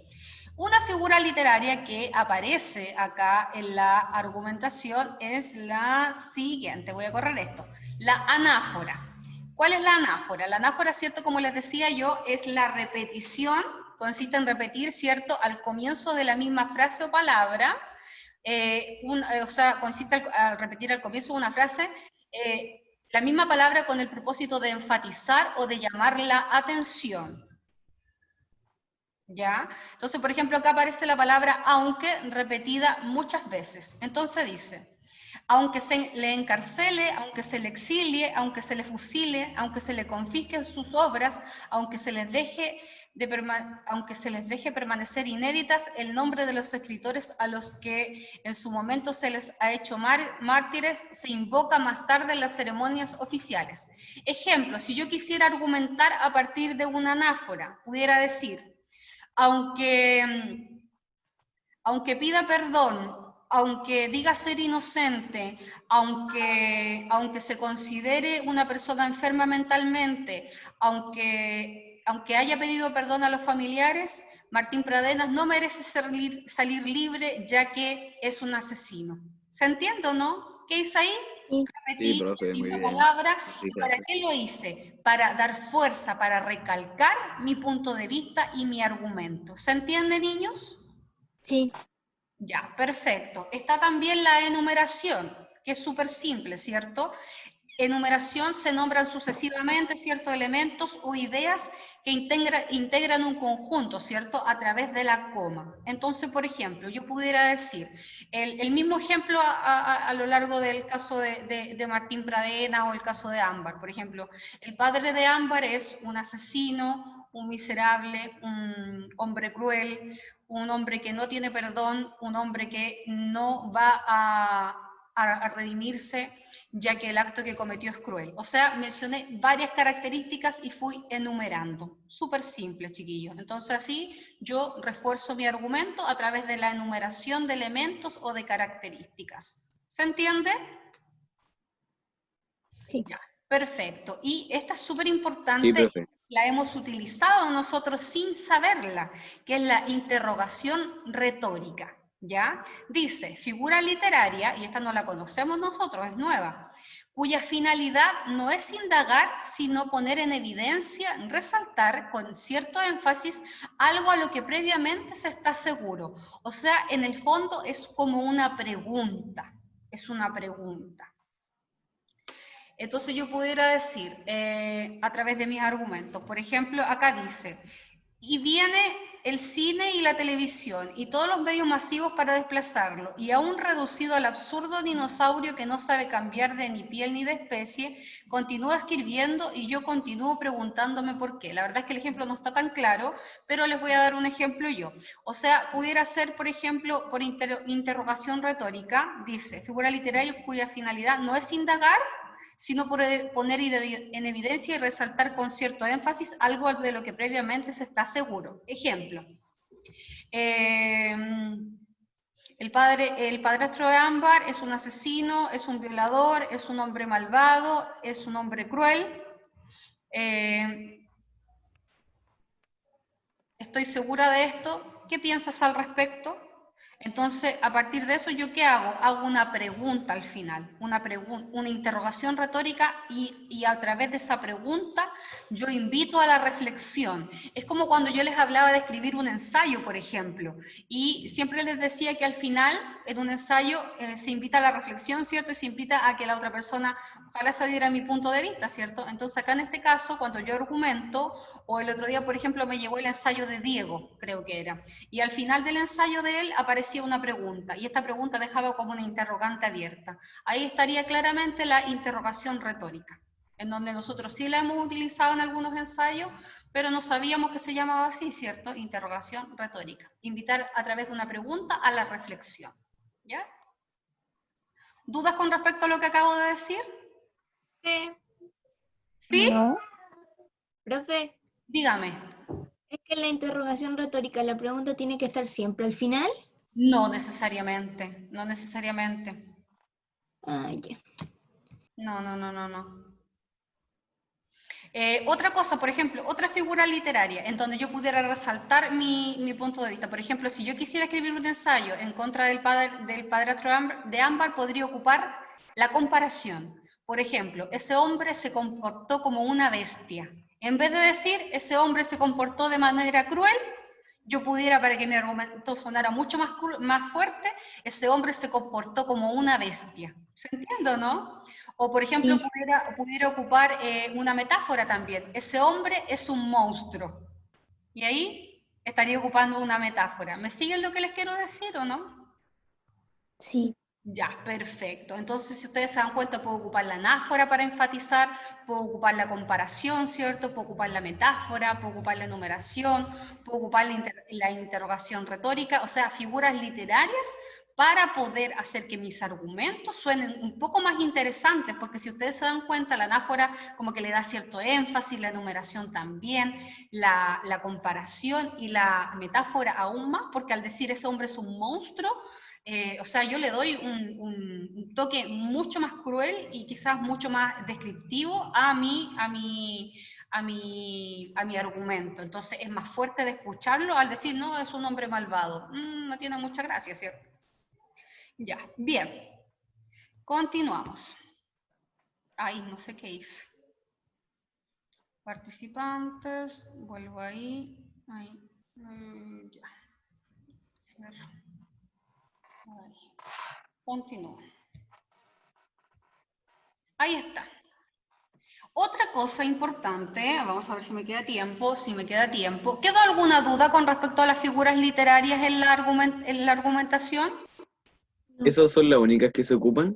Una figura literaria que aparece acá en la argumentación es la siguiente. Voy a correr esto. La anáfora. ¿Cuál es la anáfora? La anáfora, ¿cierto? Como les decía yo, es la repetición, consiste en repetir, ¿cierto? Al comienzo de la misma frase o palabra, o sea, consiste al repetir al comienzo de una frase la misma palabra con el propósito de enfatizar o de llamar la atención. ¿Ya? Entonces, por ejemplo, acá aparece la palabra aunque repetida muchas veces. Entonces dice, aunque se le encarcele, aunque se le exilie, aunque se le fusile, aunque se le confisquen sus obras, aunque se les deje permanecer inéditas el nombre de los escritores a los que en su momento se les ha hecho mártires, se invoca más tarde en las ceremonias oficiales. Ejemplo, si yo quisiera argumentar a partir de una anáfora, pudiera decir, aunque pida perdón, aunque diga ser inocente, aunque se considere una persona enferma mentalmente, aunque haya pedido perdón a los familiares, Martín Pradenas no merece salir libre ya que es un asesino. ¿Se entiende o no? ¿Qué hice ahí? Sí, Repetí profe, muy la bien. palabra. Sí, se ¿Para hace. qué lo hice? Para dar fuerza, para recalcar mi punto de vista y mi argumento. ¿Se entiende, niños? Sí. Ya, perfecto. Está también la enumeración, que es súper simple, ¿cierto? Enumeración se nombran sucesivamente ciertos elementos o ideas que integran un conjunto, ¿cierto? A través de la coma. Entonces, por ejemplo, yo pudiera decir, el mismo ejemplo a lo largo del caso de Martín Pradena o el caso de Ámbar. Por ejemplo, el padre de Ámbar es un asesino, un miserable, un hombre cruel, un hombre que no tiene perdón, un hombre que no va a redimirse, ya que el acto que cometió es cruel. O sea, mencioné varias características y fui enumerando. Súper simple, chiquillos. Entonces así yo refuerzo mi argumento a través de la enumeración de elementos o de características. ¿Se entiende? Sí. Ya, perfecto. Y esta es súper Sí, importante. profe. La hemos utilizado nosotros sin saberla, que es la interrogación retórica. ¿Ya? Dice, figura literaria, y esta no la conocemos nosotros, es nueva, cuya finalidad no es indagar, sino poner en evidencia, resaltar con cierto énfasis algo a lo que previamente se está seguro. O sea, en el fondo es como una pregunta, es una pregunta. Entonces yo pudiera decir, a través de mis argumentos, por ejemplo, acá dice, y viene el cine y la televisión y todos los medios masivos para desplazarlo, y aún reducido al absurdo dinosaurio que no sabe cambiar de ni piel ni de especie, continúa escribiendo y yo continúo preguntándome por qué. La verdad es que el ejemplo no está tan claro, pero les voy a dar un ejemplo yo. O sea, pudiera ser, por ejemplo, por interrogación retórica, dice, figura literaria cuya finalidad no es indagar, sino por poner en evidencia y resaltar con cierto énfasis algo de lo que previamente se está seguro. Ejemplo, el padrastro de Ámbar es un asesino, es un violador, es un hombre malvado, es un hombre cruel. Estoy segura de esto. ¿Qué piensas al respecto? Entonces, a partir de eso, ¿yo qué hago? Hago una pregunta al final, una interrogación retórica y a través de esa pregunta yo invito a la reflexión. Es como cuando yo les hablaba de escribir un ensayo, por ejemplo, y siempre les decía que al final, en un ensayo, se invita a la reflexión, ¿cierto? Y se invita a que la otra persona, ojalá se diera mi punto de vista, ¿cierto? Entonces, acá en este caso, cuando yo argumento, o el otro día, por ejemplo, me llegó el ensayo de Diego, creo que era, y al final del ensayo de él aparecía una pregunta, y esta pregunta dejaba como una interrogante abierta. Ahí estaría claramente la interrogación retórica, en donde nosotros sí la hemos utilizado en algunos ensayos, pero no sabíamos que se llamaba así, ¿cierto? Interrogación retórica. Invitar a través de una pregunta a la reflexión. ¿Ya? ¿Dudas con respecto a lo que acabo de decir? ¿Sí? No. Profe, Dígame. ¿es que la interrogación retórica, la pregunta tiene que estar siempre al final? No necesariamente, no necesariamente. Ah, ya. No. Otra cosa, por ejemplo, otra figura literaria en donde yo pudiera resaltar mi punto de vista. Por ejemplo, si yo quisiera escribir un ensayo en contra del padrastro de Ámbar, podría ocupar la comparación. Por ejemplo, ese hombre se comportó como una bestia. En vez de decir, ese hombre se comportó de manera cruel, yo pudiera, para que mi argumento sonara mucho más fuerte, ese hombre se comportó como una bestia. ¿Se entiende, no? O, por ejemplo, Sí. pudiera ocupar una metáfora también. Ese hombre es un monstruo. Y ahí estaría ocupando una metáfora. ¿Me siguen lo que les quiero decir o no? Sí. Ya, perfecto. Entonces, si ustedes se dan cuenta, puedo ocupar la anáfora para enfatizar, puedo ocupar la comparación, ¿cierto? Puedo ocupar la metáfora, puedo ocupar la enumeración, puedo ocupar la interrogación retórica, o sea, figuras literarias para poder hacer que mis argumentos suenen un poco más interesantes, porque si ustedes se dan cuenta, la anáfora como que le da cierto énfasis, la enumeración también, la comparación y la metáfora aún más, porque al decir ese hombre es un monstruo, o sea, yo le doy un toque mucho más cruel y quizás mucho más descriptivo a mi argumento. Entonces es más fuerte de escucharlo al decir, no, es un hombre malvado. No tiene mucha gracia, ¿cierto? Ya, bien. Continuamos. Ay, no sé qué hice. Participantes, vuelvo ahí. Ya. Cierro. Ahí. Continúo. Ahí está. Otra cosa importante, vamos a ver si me queda tiempo, ¿Quedó alguna duda con respecto a las figuras literarias en la argumentación? ¿Esas son las únicas que se ocupan?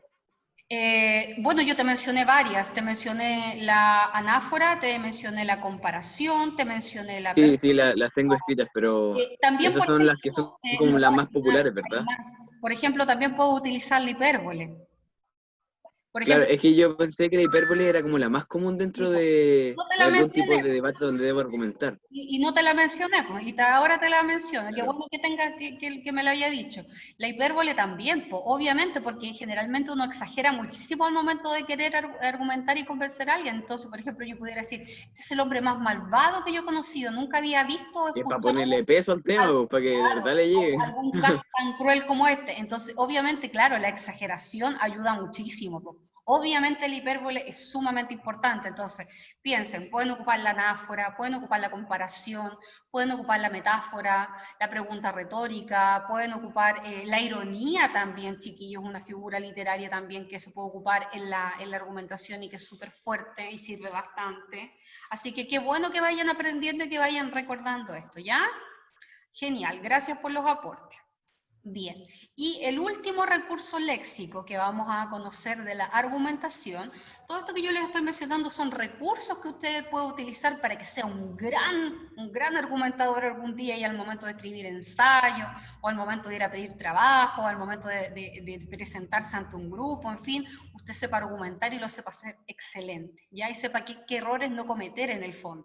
Bueno, yo te mencioné varias, te mencioné la anáfora, te mencioné la comparación, te mencioné la Sí, las tengo escritas, pero también, esas por son las que son ejemplo, como las no, más populares, hay ¿verdad? más. Por ejemplo, también puedo utilizar la hipérbole. Por Claro, ejemplo, es que yo pensé que la hipérbole era como la más común dentro de no te la algún tipo mencioné. de debate donde debo argumentar. Y no te la mencioné, pues, ahora te la menciono. Qué Claro. bueno que tenga que me la haya dicho. La hipérbole también, pues, obviamente, porque generalmente uno exagera muchísimo al momento de querer argumentar y convencer a alguien. Entonces, por ejemplo, yo pudiera decir, este es el hombre más malvado que yo he conocido, nunca había visto o Y es para escuchado ponerle peso al tema, pues, para que de verdad le llegue. algún caso tan cruel como este. Entonces, obviamente, claro, la exageración ayuda muchísimo, pues. Obviamente la hipérbole es sumamente importante, entonces piensen, pueden ocupar la anáfora, pueden ocupar la comparación, pueden ocupar la metáfora, la pregunta retórica, pueden ocupar la ironía también, chiquillos, una figura literaria también que se puede ocupar en la argumentación y que es súper fuerte y sirve bastante. Así que qué bueno que vayan aprendiendo y que vayan recordando esto, ¿ya? Genial, gracias por los aportes. Bien, y el último recurso léxico que vamos a conocer de la argumentación, todo esto que yo les estoy mencionando son recursos que usted puede utilizar para que sea un gran argumentador algún día y al momento de escribir ensayo, o al momento de ir a pedir trabajo, o al momento de presentarse ante un grupo, en fin, usted sepa argumentar y lo sepa hacer excelente, ¿ya? Y sepa qué errores no cometer en el fondo.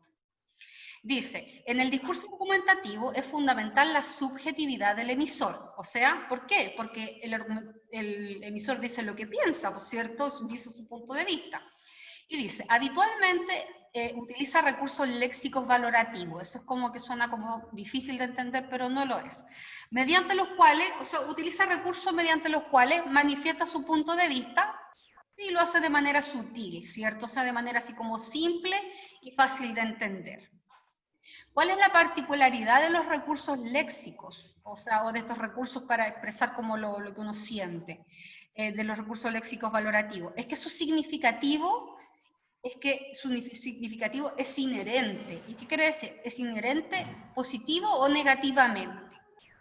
Dice, en el discurso argumentativo es fundamental la subjetividad del emisor. O sea, ¿por qué? Porque el emisor dice lo que piensa, ¿por cierto? Dice su punto de vista. Y dice, habitualmente utiliza recursos léxicos valorativos. Eso es como que suena como difícil de entender, pero no lo es. Mediante los cuales, o sea, utiliza recursos mediante los cuales manifiesta su punto de vista y lo hace de manera sutil, ¿cierto? O sea, de manera así como simple y fácil de entender. ¿Cuál es la particularidad de los recursos léxicos? O sea, o de estos recursos para expresar como lo que uno siente, de los recursos léxicos valorativos. Es que su significativo es inherente. ¿Y qué quiere decir? ¿Es inherente positivo o negativamente?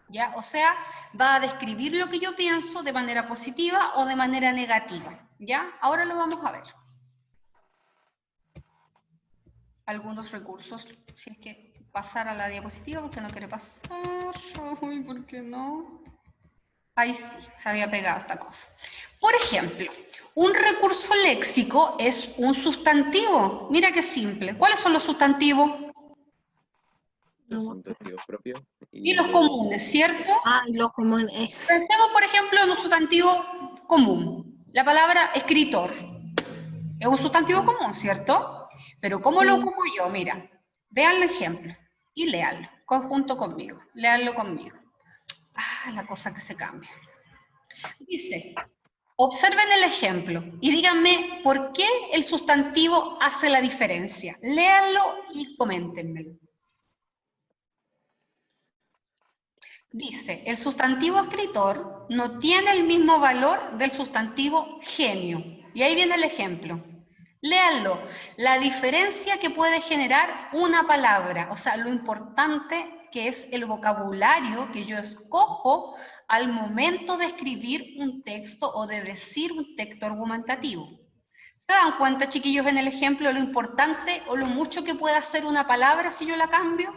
¿Ya? O sea, va a describir lo que yo pienso de manera positiva o de manera negativa. ¿Ya? Ahora lo vamos a ver. Algunos recursos, si es que pasar a la diapositiva, porque no quiere pasar. Uy, ¿por qué no? Ahí sí, se había pegado esta cosa. Por ejemplo, un recurso léxico es un sustantivo. Mira qué simple. ¿Cuáles son los sustantivos? Los sustantivos propios. Y los comunes, ¿cierto? Ah, y los comunes. Pensemos, por ejemplo, en un sustantivo común. La palabra escritor. Es un sustantivo común, ¿cierto? Pero ¿cómo lo ocupo yo? Mira, vean el ejemplo y léanlo junto conmigo. Léanlo conmigo. Ah, la cosa que se cambia. Dice, observen el ejemplo y díganme por qué el sustantivo hace la diferencia. Léanlo y coméntenmelo. Dice, el sustantivo escritor no tiene el mismo valor del sustantivo genio. Y ahí viene el ejemplo. Léanlo, la diferencia que puede generar una palabra, o sea, lo importante que es el vocabulario que yo escojo al momento de escribir un texto o de decir un texto argumentativo. ¿Se dan cuenta, chiquillos, en el ejemplo lo importante o lo mucho que puede hacer una palabra si yo la cambio?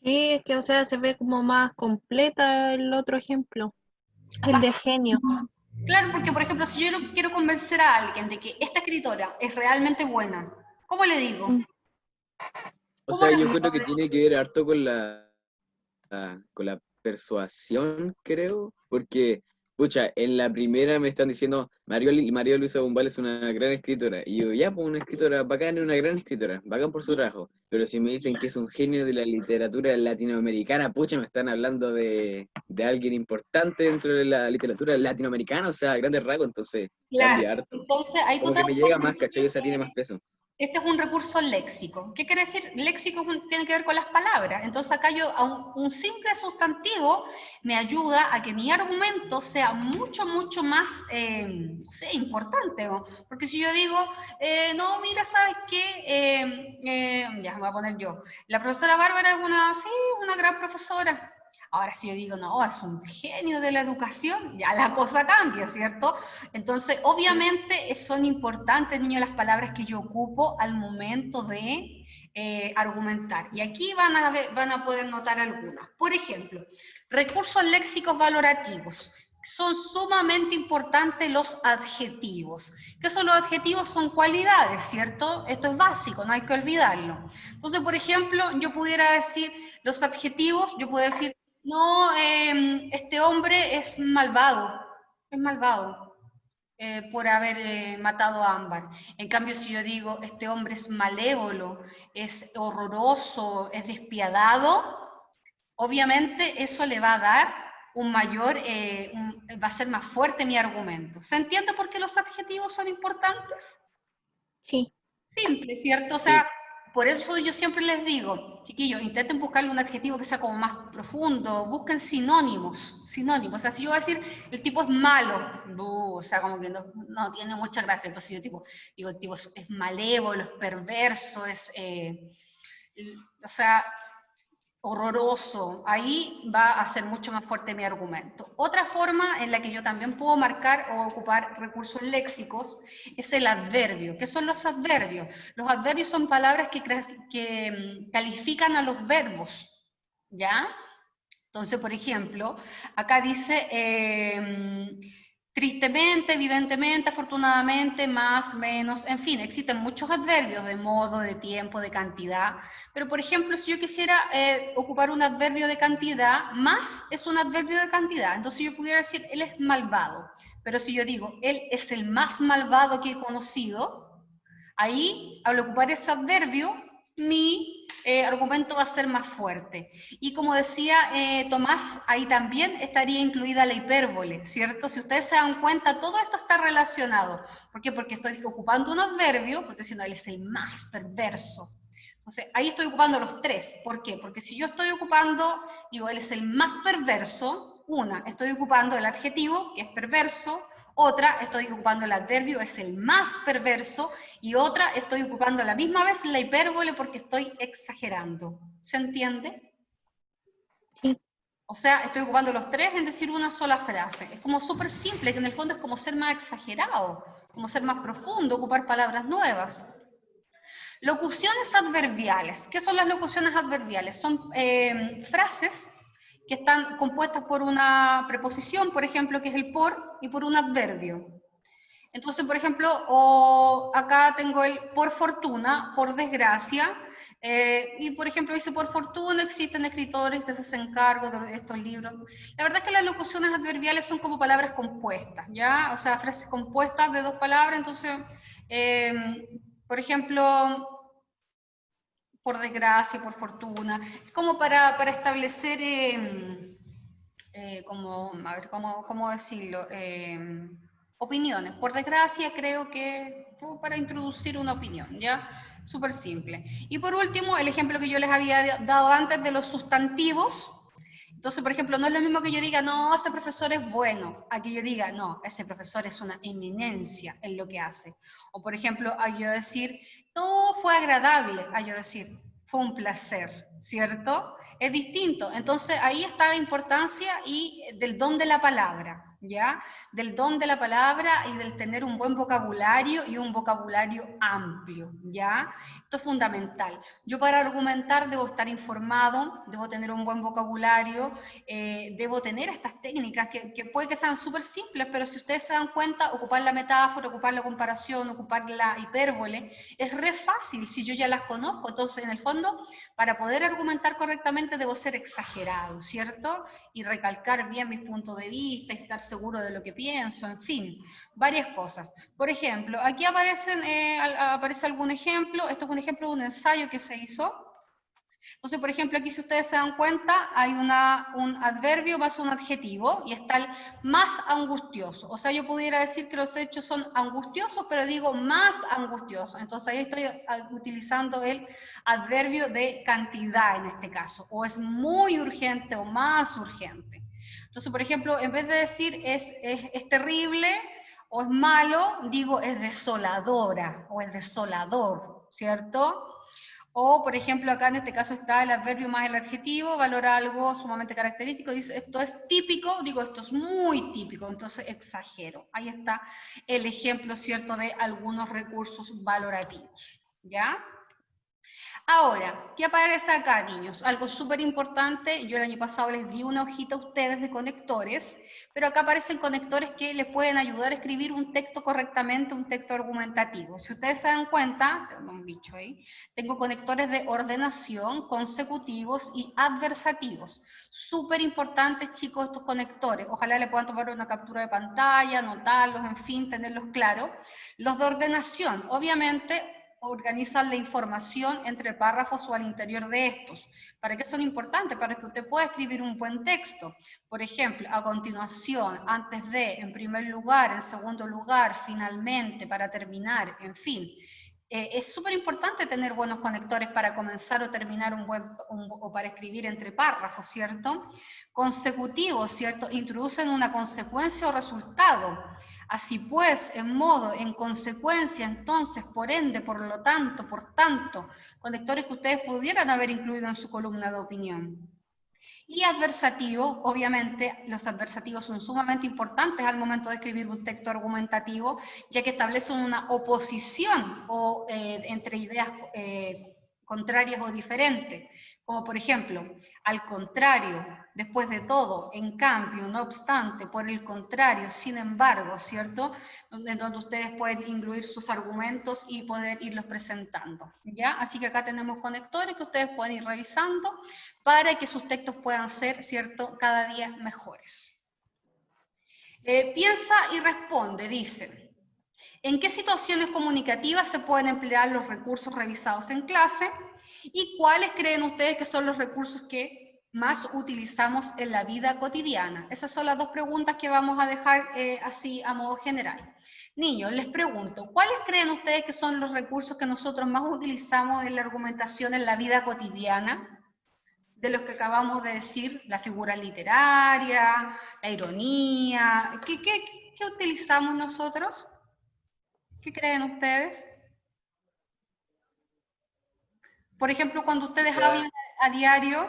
Sí, es que, o sea, se ve como más completa el otro ejemplo, el de genio. Claro, porque por ejemplo, si yo quiero convencer a alguien de que esta escritora es realmente buena, ¿cómo le digo? O sea, yo creo que tiene que ver harto con la persuasión, creo, porque, pucha, en la primera me están diciendo, María Luisa Bombal es una gran escritora, y yo, ya, pues una escritora bacán, una gran escritora, bacán por su trabajo, pero si me dicen que es un genio de la literatura latinoamericana, pucha, me están hablando de alguien importante dentro de la literatura latinoamericana, o sea, grandes rasgos, entonces cambia Claro, harto. entonces ahí tú Como te que das me llega cuenta más, ¿cachai? O sea, tiene más peso. este es un recurso léxico. ¿Qué quiere decir? Léxico tiene que ver con las palabras. Entonces acá yo, a un simple sustantivo me ayuda a que mi argumento sea mucho más, no sé, importante. ¿No? Porque si yo digo, no, mira, ¿sabes qué? Ya me voy a poner yo. La profesora Bárbara es una gran profesora. Ahora si yo digo, no, es un genio de la educación, ya la cosa cambia, ¿cierto? Entonces, obviamente son importantes, niños, las palabras que yo ocupo al momento de argumentar. Y aquí van a poder notar algunas. Por ejemplo, recursos léxicos valorativos. Son sumamente importantes los adjetivos. ¿Qué son los adjetivos? Son cualidades, ¿cierto? Esto es básico, no hay que olvidarlo. Entonces, por ejemplo, yo pudiera decir los adjetivos, yo puedo decir, no, este hombre es malvado por haber matado a Ámbar. En cambio, si yo digo, este hombre es malévolo, es horroroso, es despiadado, obviamente eso le va a dar va a ser más fuerte mi argumento. ¿Se entiende por qué los adjetivos son importantes? Sí. Simple, ¿cierto? O sea, por eso yo siempre les digo, chiquillos, intenten buscarle un adjetivo que sea como más profundo, busquen sinónimos. O sea, si yo voy a decir, el tipo es malo, o sea, como que no tiene mucha gracia, entonces yo digo, el tipo es malévolo, es perverso, o sea, horroroso, ahí va a ser mucho más fuerte mi argumento. Otra forma en la que yo también puedo marcar o ocupar recursos léxicos es el adverbio. ¿Qué son los adverbios? Los adverbios son palabras que califican a los verbos, ¿ya? Entonces, por ejemplo, acá dice tristemente, evidentemente, afortunadamente, más, menos, en fin, existen muchos adverbios de modo, de tiempo, de cantidad, pero por ejemplo, si yo quisiera ocupar un adverbio de cantidad, más es un adverbio de cantidad, entonces yo pudiera decir, él es malvado, pero si yo digo, él es el más malvado que he conocido, ahí, al ocupar ese adverbio, mi argumento va a ser más fuerte. Y como decía Tomás, ahí también estaría incluida la hipérbole, ¿cierto? Si ustedes se dan cuenta, todo esto está relacionado. ¿Por qué? Porque estoy ocupando un adverbio, porque estoy diciendo, él es el más perverso. Entonces, ahí estoy ocupando los tres. ¿Por qué? Porque si yo estoy ocupando, digo, él es el más perverso, una, estoy ocupando el adjetivo, que es perverso, otra, estoy ocupando el adverbio, es el más perverso, y otra, estoy ocupando a la misma vez la hipérbole porque estoy exagerando. ¿Se entiende? Sí. O sea, estoy ocupando los tres en decir una sola frase. Es como súper simple, que en el fondo es como ser más exagerado, como ser más profundo, ocupar palabras nuevas. Locuciones adverbiales. ¿Qué son las locuciones adverbiales? Son frases que están compuestas por una preposición, por ejemplo, que es el por, y por un adverbio. Entonces, por ejemplo, acá tengo el por fortuna, por desgracia, y por ejemplo dice por fortuna existen escritores que se hacen cargo de estos libros. La verdad es que las locuciones adverbiales son como palabras compuestas, ¿ya? O sea, frases compuestas de dos palabras, entonces, por ejemplo, por desgracia, por fortuna, como para establecer, a ver, ¿cómo decirlo? Opiniones. Por desgracia, creo que para introducir una opinión, ¿ya? Súper simple. Y por último, el ejemplo que yo les había dado antes de los sustantivos. Entonces, por ejemplo, no es lo mismo que yo diga, no, ese profesor es bueno, a que yo diga, no, ese profesor es una eminencia en lo que hace. O, por ejemplo, a yo decir, todo fue agradable, a yo decir, fue un placer, ¿cierto? Es distinto. Entonces, ahí está la importancia y del don de la palabra, ¿ya? Del don de la palabra y del tener un buen vocabulario y un vocabulario amplio, ¿ya? Esto es fundamental. Yo para argumentar debo estar informado, debo tener un buen vocabulario, debo tener estas técnicas que puede que sean súper simples, pero si ustedes se dan cuenta, ocupar la metáfora, ocupar la comparación, ocupar la hipérbole, es re fácil si yo ya las conozco. Entonces, en el fondo, para poder argumentar correctamente debo ser exagerado, ¿cierto? Y recalcar bien mis puntos de vista, estar seguro de lo que pienso, en fin, varias cosas. Por ejemplo, aquí aparece algún ejemplo, esto es un ejemplo de un ensayo que se hizo. Entonces, por ejemplo, aquí si ustedes se dan cuenta, hay un adverbio más un adjetivo, y está el más angustioso. O sea, yo pudiera decir que los hechos son angustiosos, pero digo más angustiosos. Entonces ahí estoy utilizando el adverbio de cantidad en este caso. O es muy urgente o más urgente. Entonces, por ejemplo, en vez de decir es terrible o es malo, digo es desoladora o es desolador, ¿cierto? O, por ejemplo, acá en este caso está el adverbio más el adjetivo, valora algo sumamente característico, dice esto es típico, digo esto es muy típico, entonces exagero. Ahí está el ejemplo, ¿cierto?, de algunos recursos valorativos, ¿ya? Ahora, ¿qué aparece acá, niños? Algo súper importante, yo el año pasado les di una hojita a ustedes de conectores, pero acá aparecen conectores que les pueden ayudar a escribir un texto correctamente, un texto argumentativo. Si ustedes se dan cuenta, tengo un bicho ahí, tengo conectores de ordenación, consecutivos y adversativos. Súper importantes, chicos, estos conectores. Ojalá le puedan tomar una captura de pantalla, anotarlos, en fin, tenerlos claros. Los de ordenación, obviamente, organizan la información entre párrafos o al interior de estos. ¿Para qué son importantes? Para que usted pueda escribir un buen texto. Por ejemplo, a continuación, antes de, en primer lugar, en segundo lugar, finalmente, para terminar, en fin. Es súper importante tener buenos conectores para comenzar o terminar o para escribir entre párrafos, ¿cierto? Consecutivos, ¿cierto? Introducen una consecuencia o resultado. Así pues, en modo, en consecuencia, entonces, por ende, por lo tanto, por tanto, conectores que ustedes pudieran haber incluido en su columna de opinión. Y adversativo, obviamente, los adversativos son sumamente importantes al momento de escribir un texto argumentativo, ya que establecen una oposición entre ideas contrarias o diferentes, como por ejemplo, al contrario, después de todo, en cambio, no obstante, por el contrario, sin embargo, ¿cierto? En donde ustedes pueden incluir sus argumentos y poder irlos presentando, ¿ya? Así que acá tenemos conectores que ustedes pueden ir revisando para que sus textos puedan ser, ¿cierto?, cada día mejores. Piensa y responde, dice, ¿en qué situaciones comunicativas se pueden emplear los recursos revisados en clase? ¿Y cuáles creen ustedes que son los recursos que más utilizamos en la vida cotidiana? Esas son las dos preguntas que vamos a dejar así a modo general. Niños, les pregunto, ¿cuáles creen ustedes que son los recursos que nosotros más utilizamos en la argumentación en la vida cotidiana? De los que acabamos de decir, la figura literaria, la ironía, ¿qué utilizamos nosotros? ¿Qué creen ustedes? Por ejemplo, cuando ustedes hablan a diario,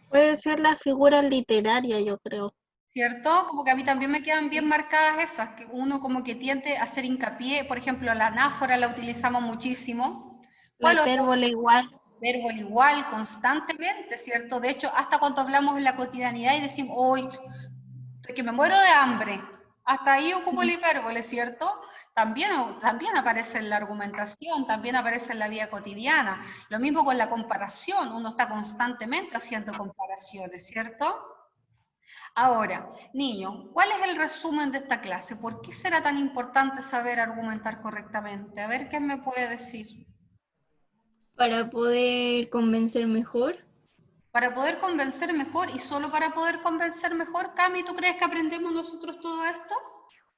Puede ser la figura literaria, yo creo. ¿cierto? Como que a mí también me quedan bien marcadas esas, que uno como que tiende a hacer hincapié, por ejemplo, la anáfora la utilizamos muchísimo. La ¿Cuál otra? hipérbole igual. Verbal igual, constantemente, ¿cierto? De hecho, hasta cuando hablamos en la cotidianidad y decimos, hoy estoy que me muero de hambre, hasta ahí ocupo el hipérbole, ¿cierto? También aparece en la argumentación, también aparece en la vida cotidiana. Lo mismo con la comparación, uno está constantemente haciendo comparaciones, ¿cierto? Ahora, niño, ¿cuál es el resumen de esta clase? ¿Por qué será tan importante saber argumentar correctamente? A ver, ¿qué me puede decir? Para poder convencer mejor. Para poder convencer mejor y solo para poder convencer mejor. Cami, ¿tú crees que aprendemos nosotros todo esto?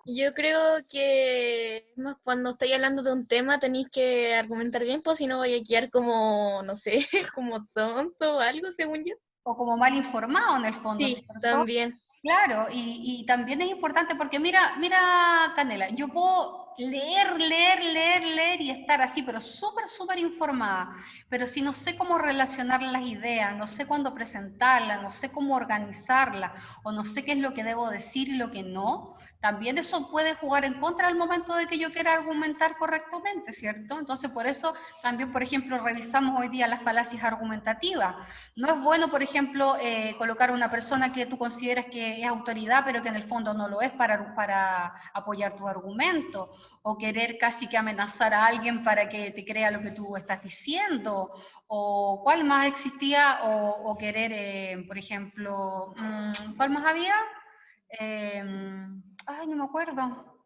Yo creo que más cuando estáis hablando de un tema tenéis que argumentar bien, pues si no voy a quedar como, no sé, como tonto o algo, según yo. O como mal informado en el fondo, Sí, ¿cierto? también. Claro, y también es importante porque mira, Canela, yo puedo leer y estar así, pero súper informada, pero si no sé cómo relacionar las ideas, no sé cuándo presentarlas, no sé cómo organizarlas, o no sé qué es lo que debo decir y lo que no, también eso puede jugar en contra al momento de que yo quiera argumentar correctamente, ¿cierto? Entonces, por eso también, por ejemplo, revisamos hoy día las falacias argumentativas. No es bueno, por ejemplo, colocar a una persona que tú consideras que es autoridad, pero que en el fondo no lo es para apoyar tu argumento, o querer casi que amenazar a alguien para que te crea lo que tú estás diciendo, o cuál más existía, o querer, por ejemplo, ¿cuál más había? Ay, no me acuerdo.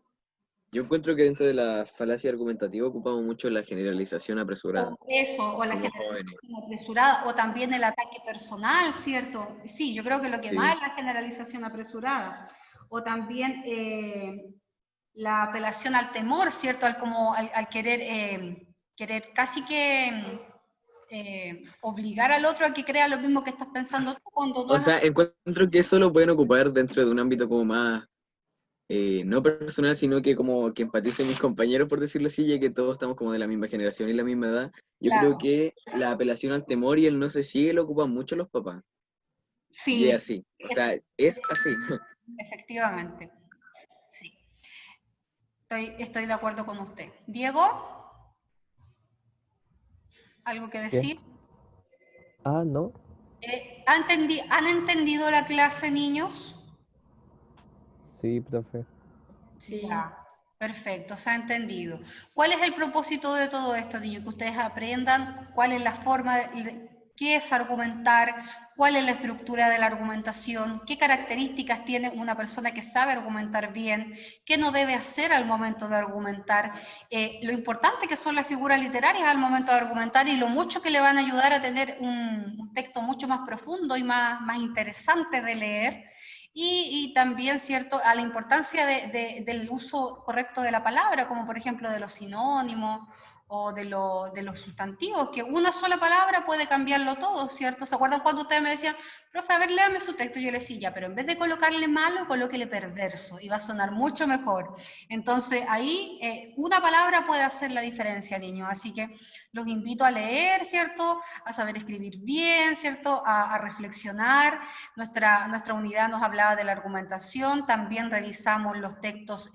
Yo encuentro que dentro de la falacia argumentativa ocupamos mucho la generalización apresurada. O eso, o la Como jóvenes. generalización apresurada, o también el ataque personal, ¿cierto? Sí, yo creo que lo que Sí. más es la generalización apresurada. O también la apelación al temor, ¿cierto? Al querer casi que obligar al otro a que crea lo mismo que estás pensando tú cuando no O es sea, así. encuentro que eso lo pueden ocupar dentro de un ámbito como más, no personal, sino que como que empaticen mis compañeros, por decirlo así, ya que todos estamos como de la misma generación y la misma edad. Yo creo Claro, que la apelación al temor y el no se sigue lo ocupan mucho los papás. Y sí, es así. O sea, es así. efectivamente. Sí, estoy de acuerdo con usted. Diego, ¿algo que ¿Qué? decir? Ah, no. ¿Han entendido la clase, niños? Sí, profe. Sí. Ya, perfecto, se ha entendido. ¿Cuál es el propósito de todo esto, niños? Que ustedes aprendan cuál es la forma, qué es argumentar, cuál es la estructura de la argumentación, qué características tiene una persona que sabe argumentar bien, qué no debe hacer al momento de argumentar, lo importante que son las figuras literarias al momento de argumentar y lo mucho que le van a ayudar a tener un texto mucho más profundo y más interesante de leer. Y también, ¿cierto?, a la importancia del uso correcto de la palabra, como por ejemplo de los sinónimos, o de los sustantivos, que una sola palabra puede cambiarlo todo, ¿cierto? ¿Se acuerdan cuando ustedes me decían, profe, a ver, léame su texto? Yo le decía, ya, pero en vez de colocarle malo, colóquele perverso, y va a sonar mucho mejor. Entonces, ahí una palabra puede hacer la diferencia, niños, así que los invito a leer, ¿cierto? A saber escribir bien, ¿cierto? A reflexionar. Nuestra unidad nos hablaba de la argumentación, también revisamos los textos,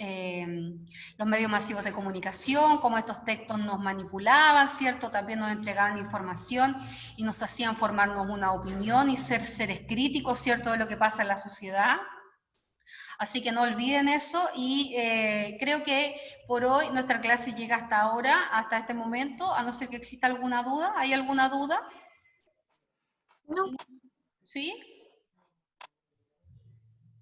los medios masivos de comunicación, cómo estos textos nos manipulaban, ¿cierto? También nos entregaban información y nos hacían formarnos una opinión y ser seres críticos, ¿cierto?, de lo que pasa en la sociedad. Así que no olviden eso y creo que por hoy nuestra clase llega hasta ahora, hasta este momento, a no ser que exista alguna duda. ¿Hay alguna duda? No. ¿Sí?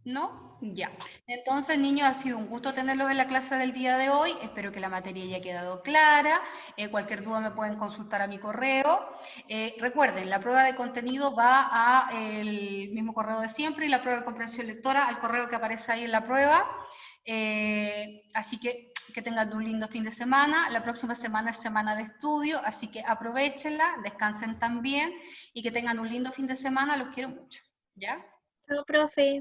¿No? Ya. Entonces, niños, ha sido un gusto tenerlos en la clase del día de hoy. Espero que la materia haya quedado clara. Cualquier duda me pueden consultar a mi correo. Recuerden, la prueba de contenido va a el mismo correo de siempre y la prueba de comprensión lectora al correo que aparece ahí en la prueba. Así que tengan un lindo fin de semana. La próxima semana es semana de estudio, así que aprovechenla, descansen también y que tengan un lindo fin de semana. Los quiero mucho. ¿Ya? Chao, profe.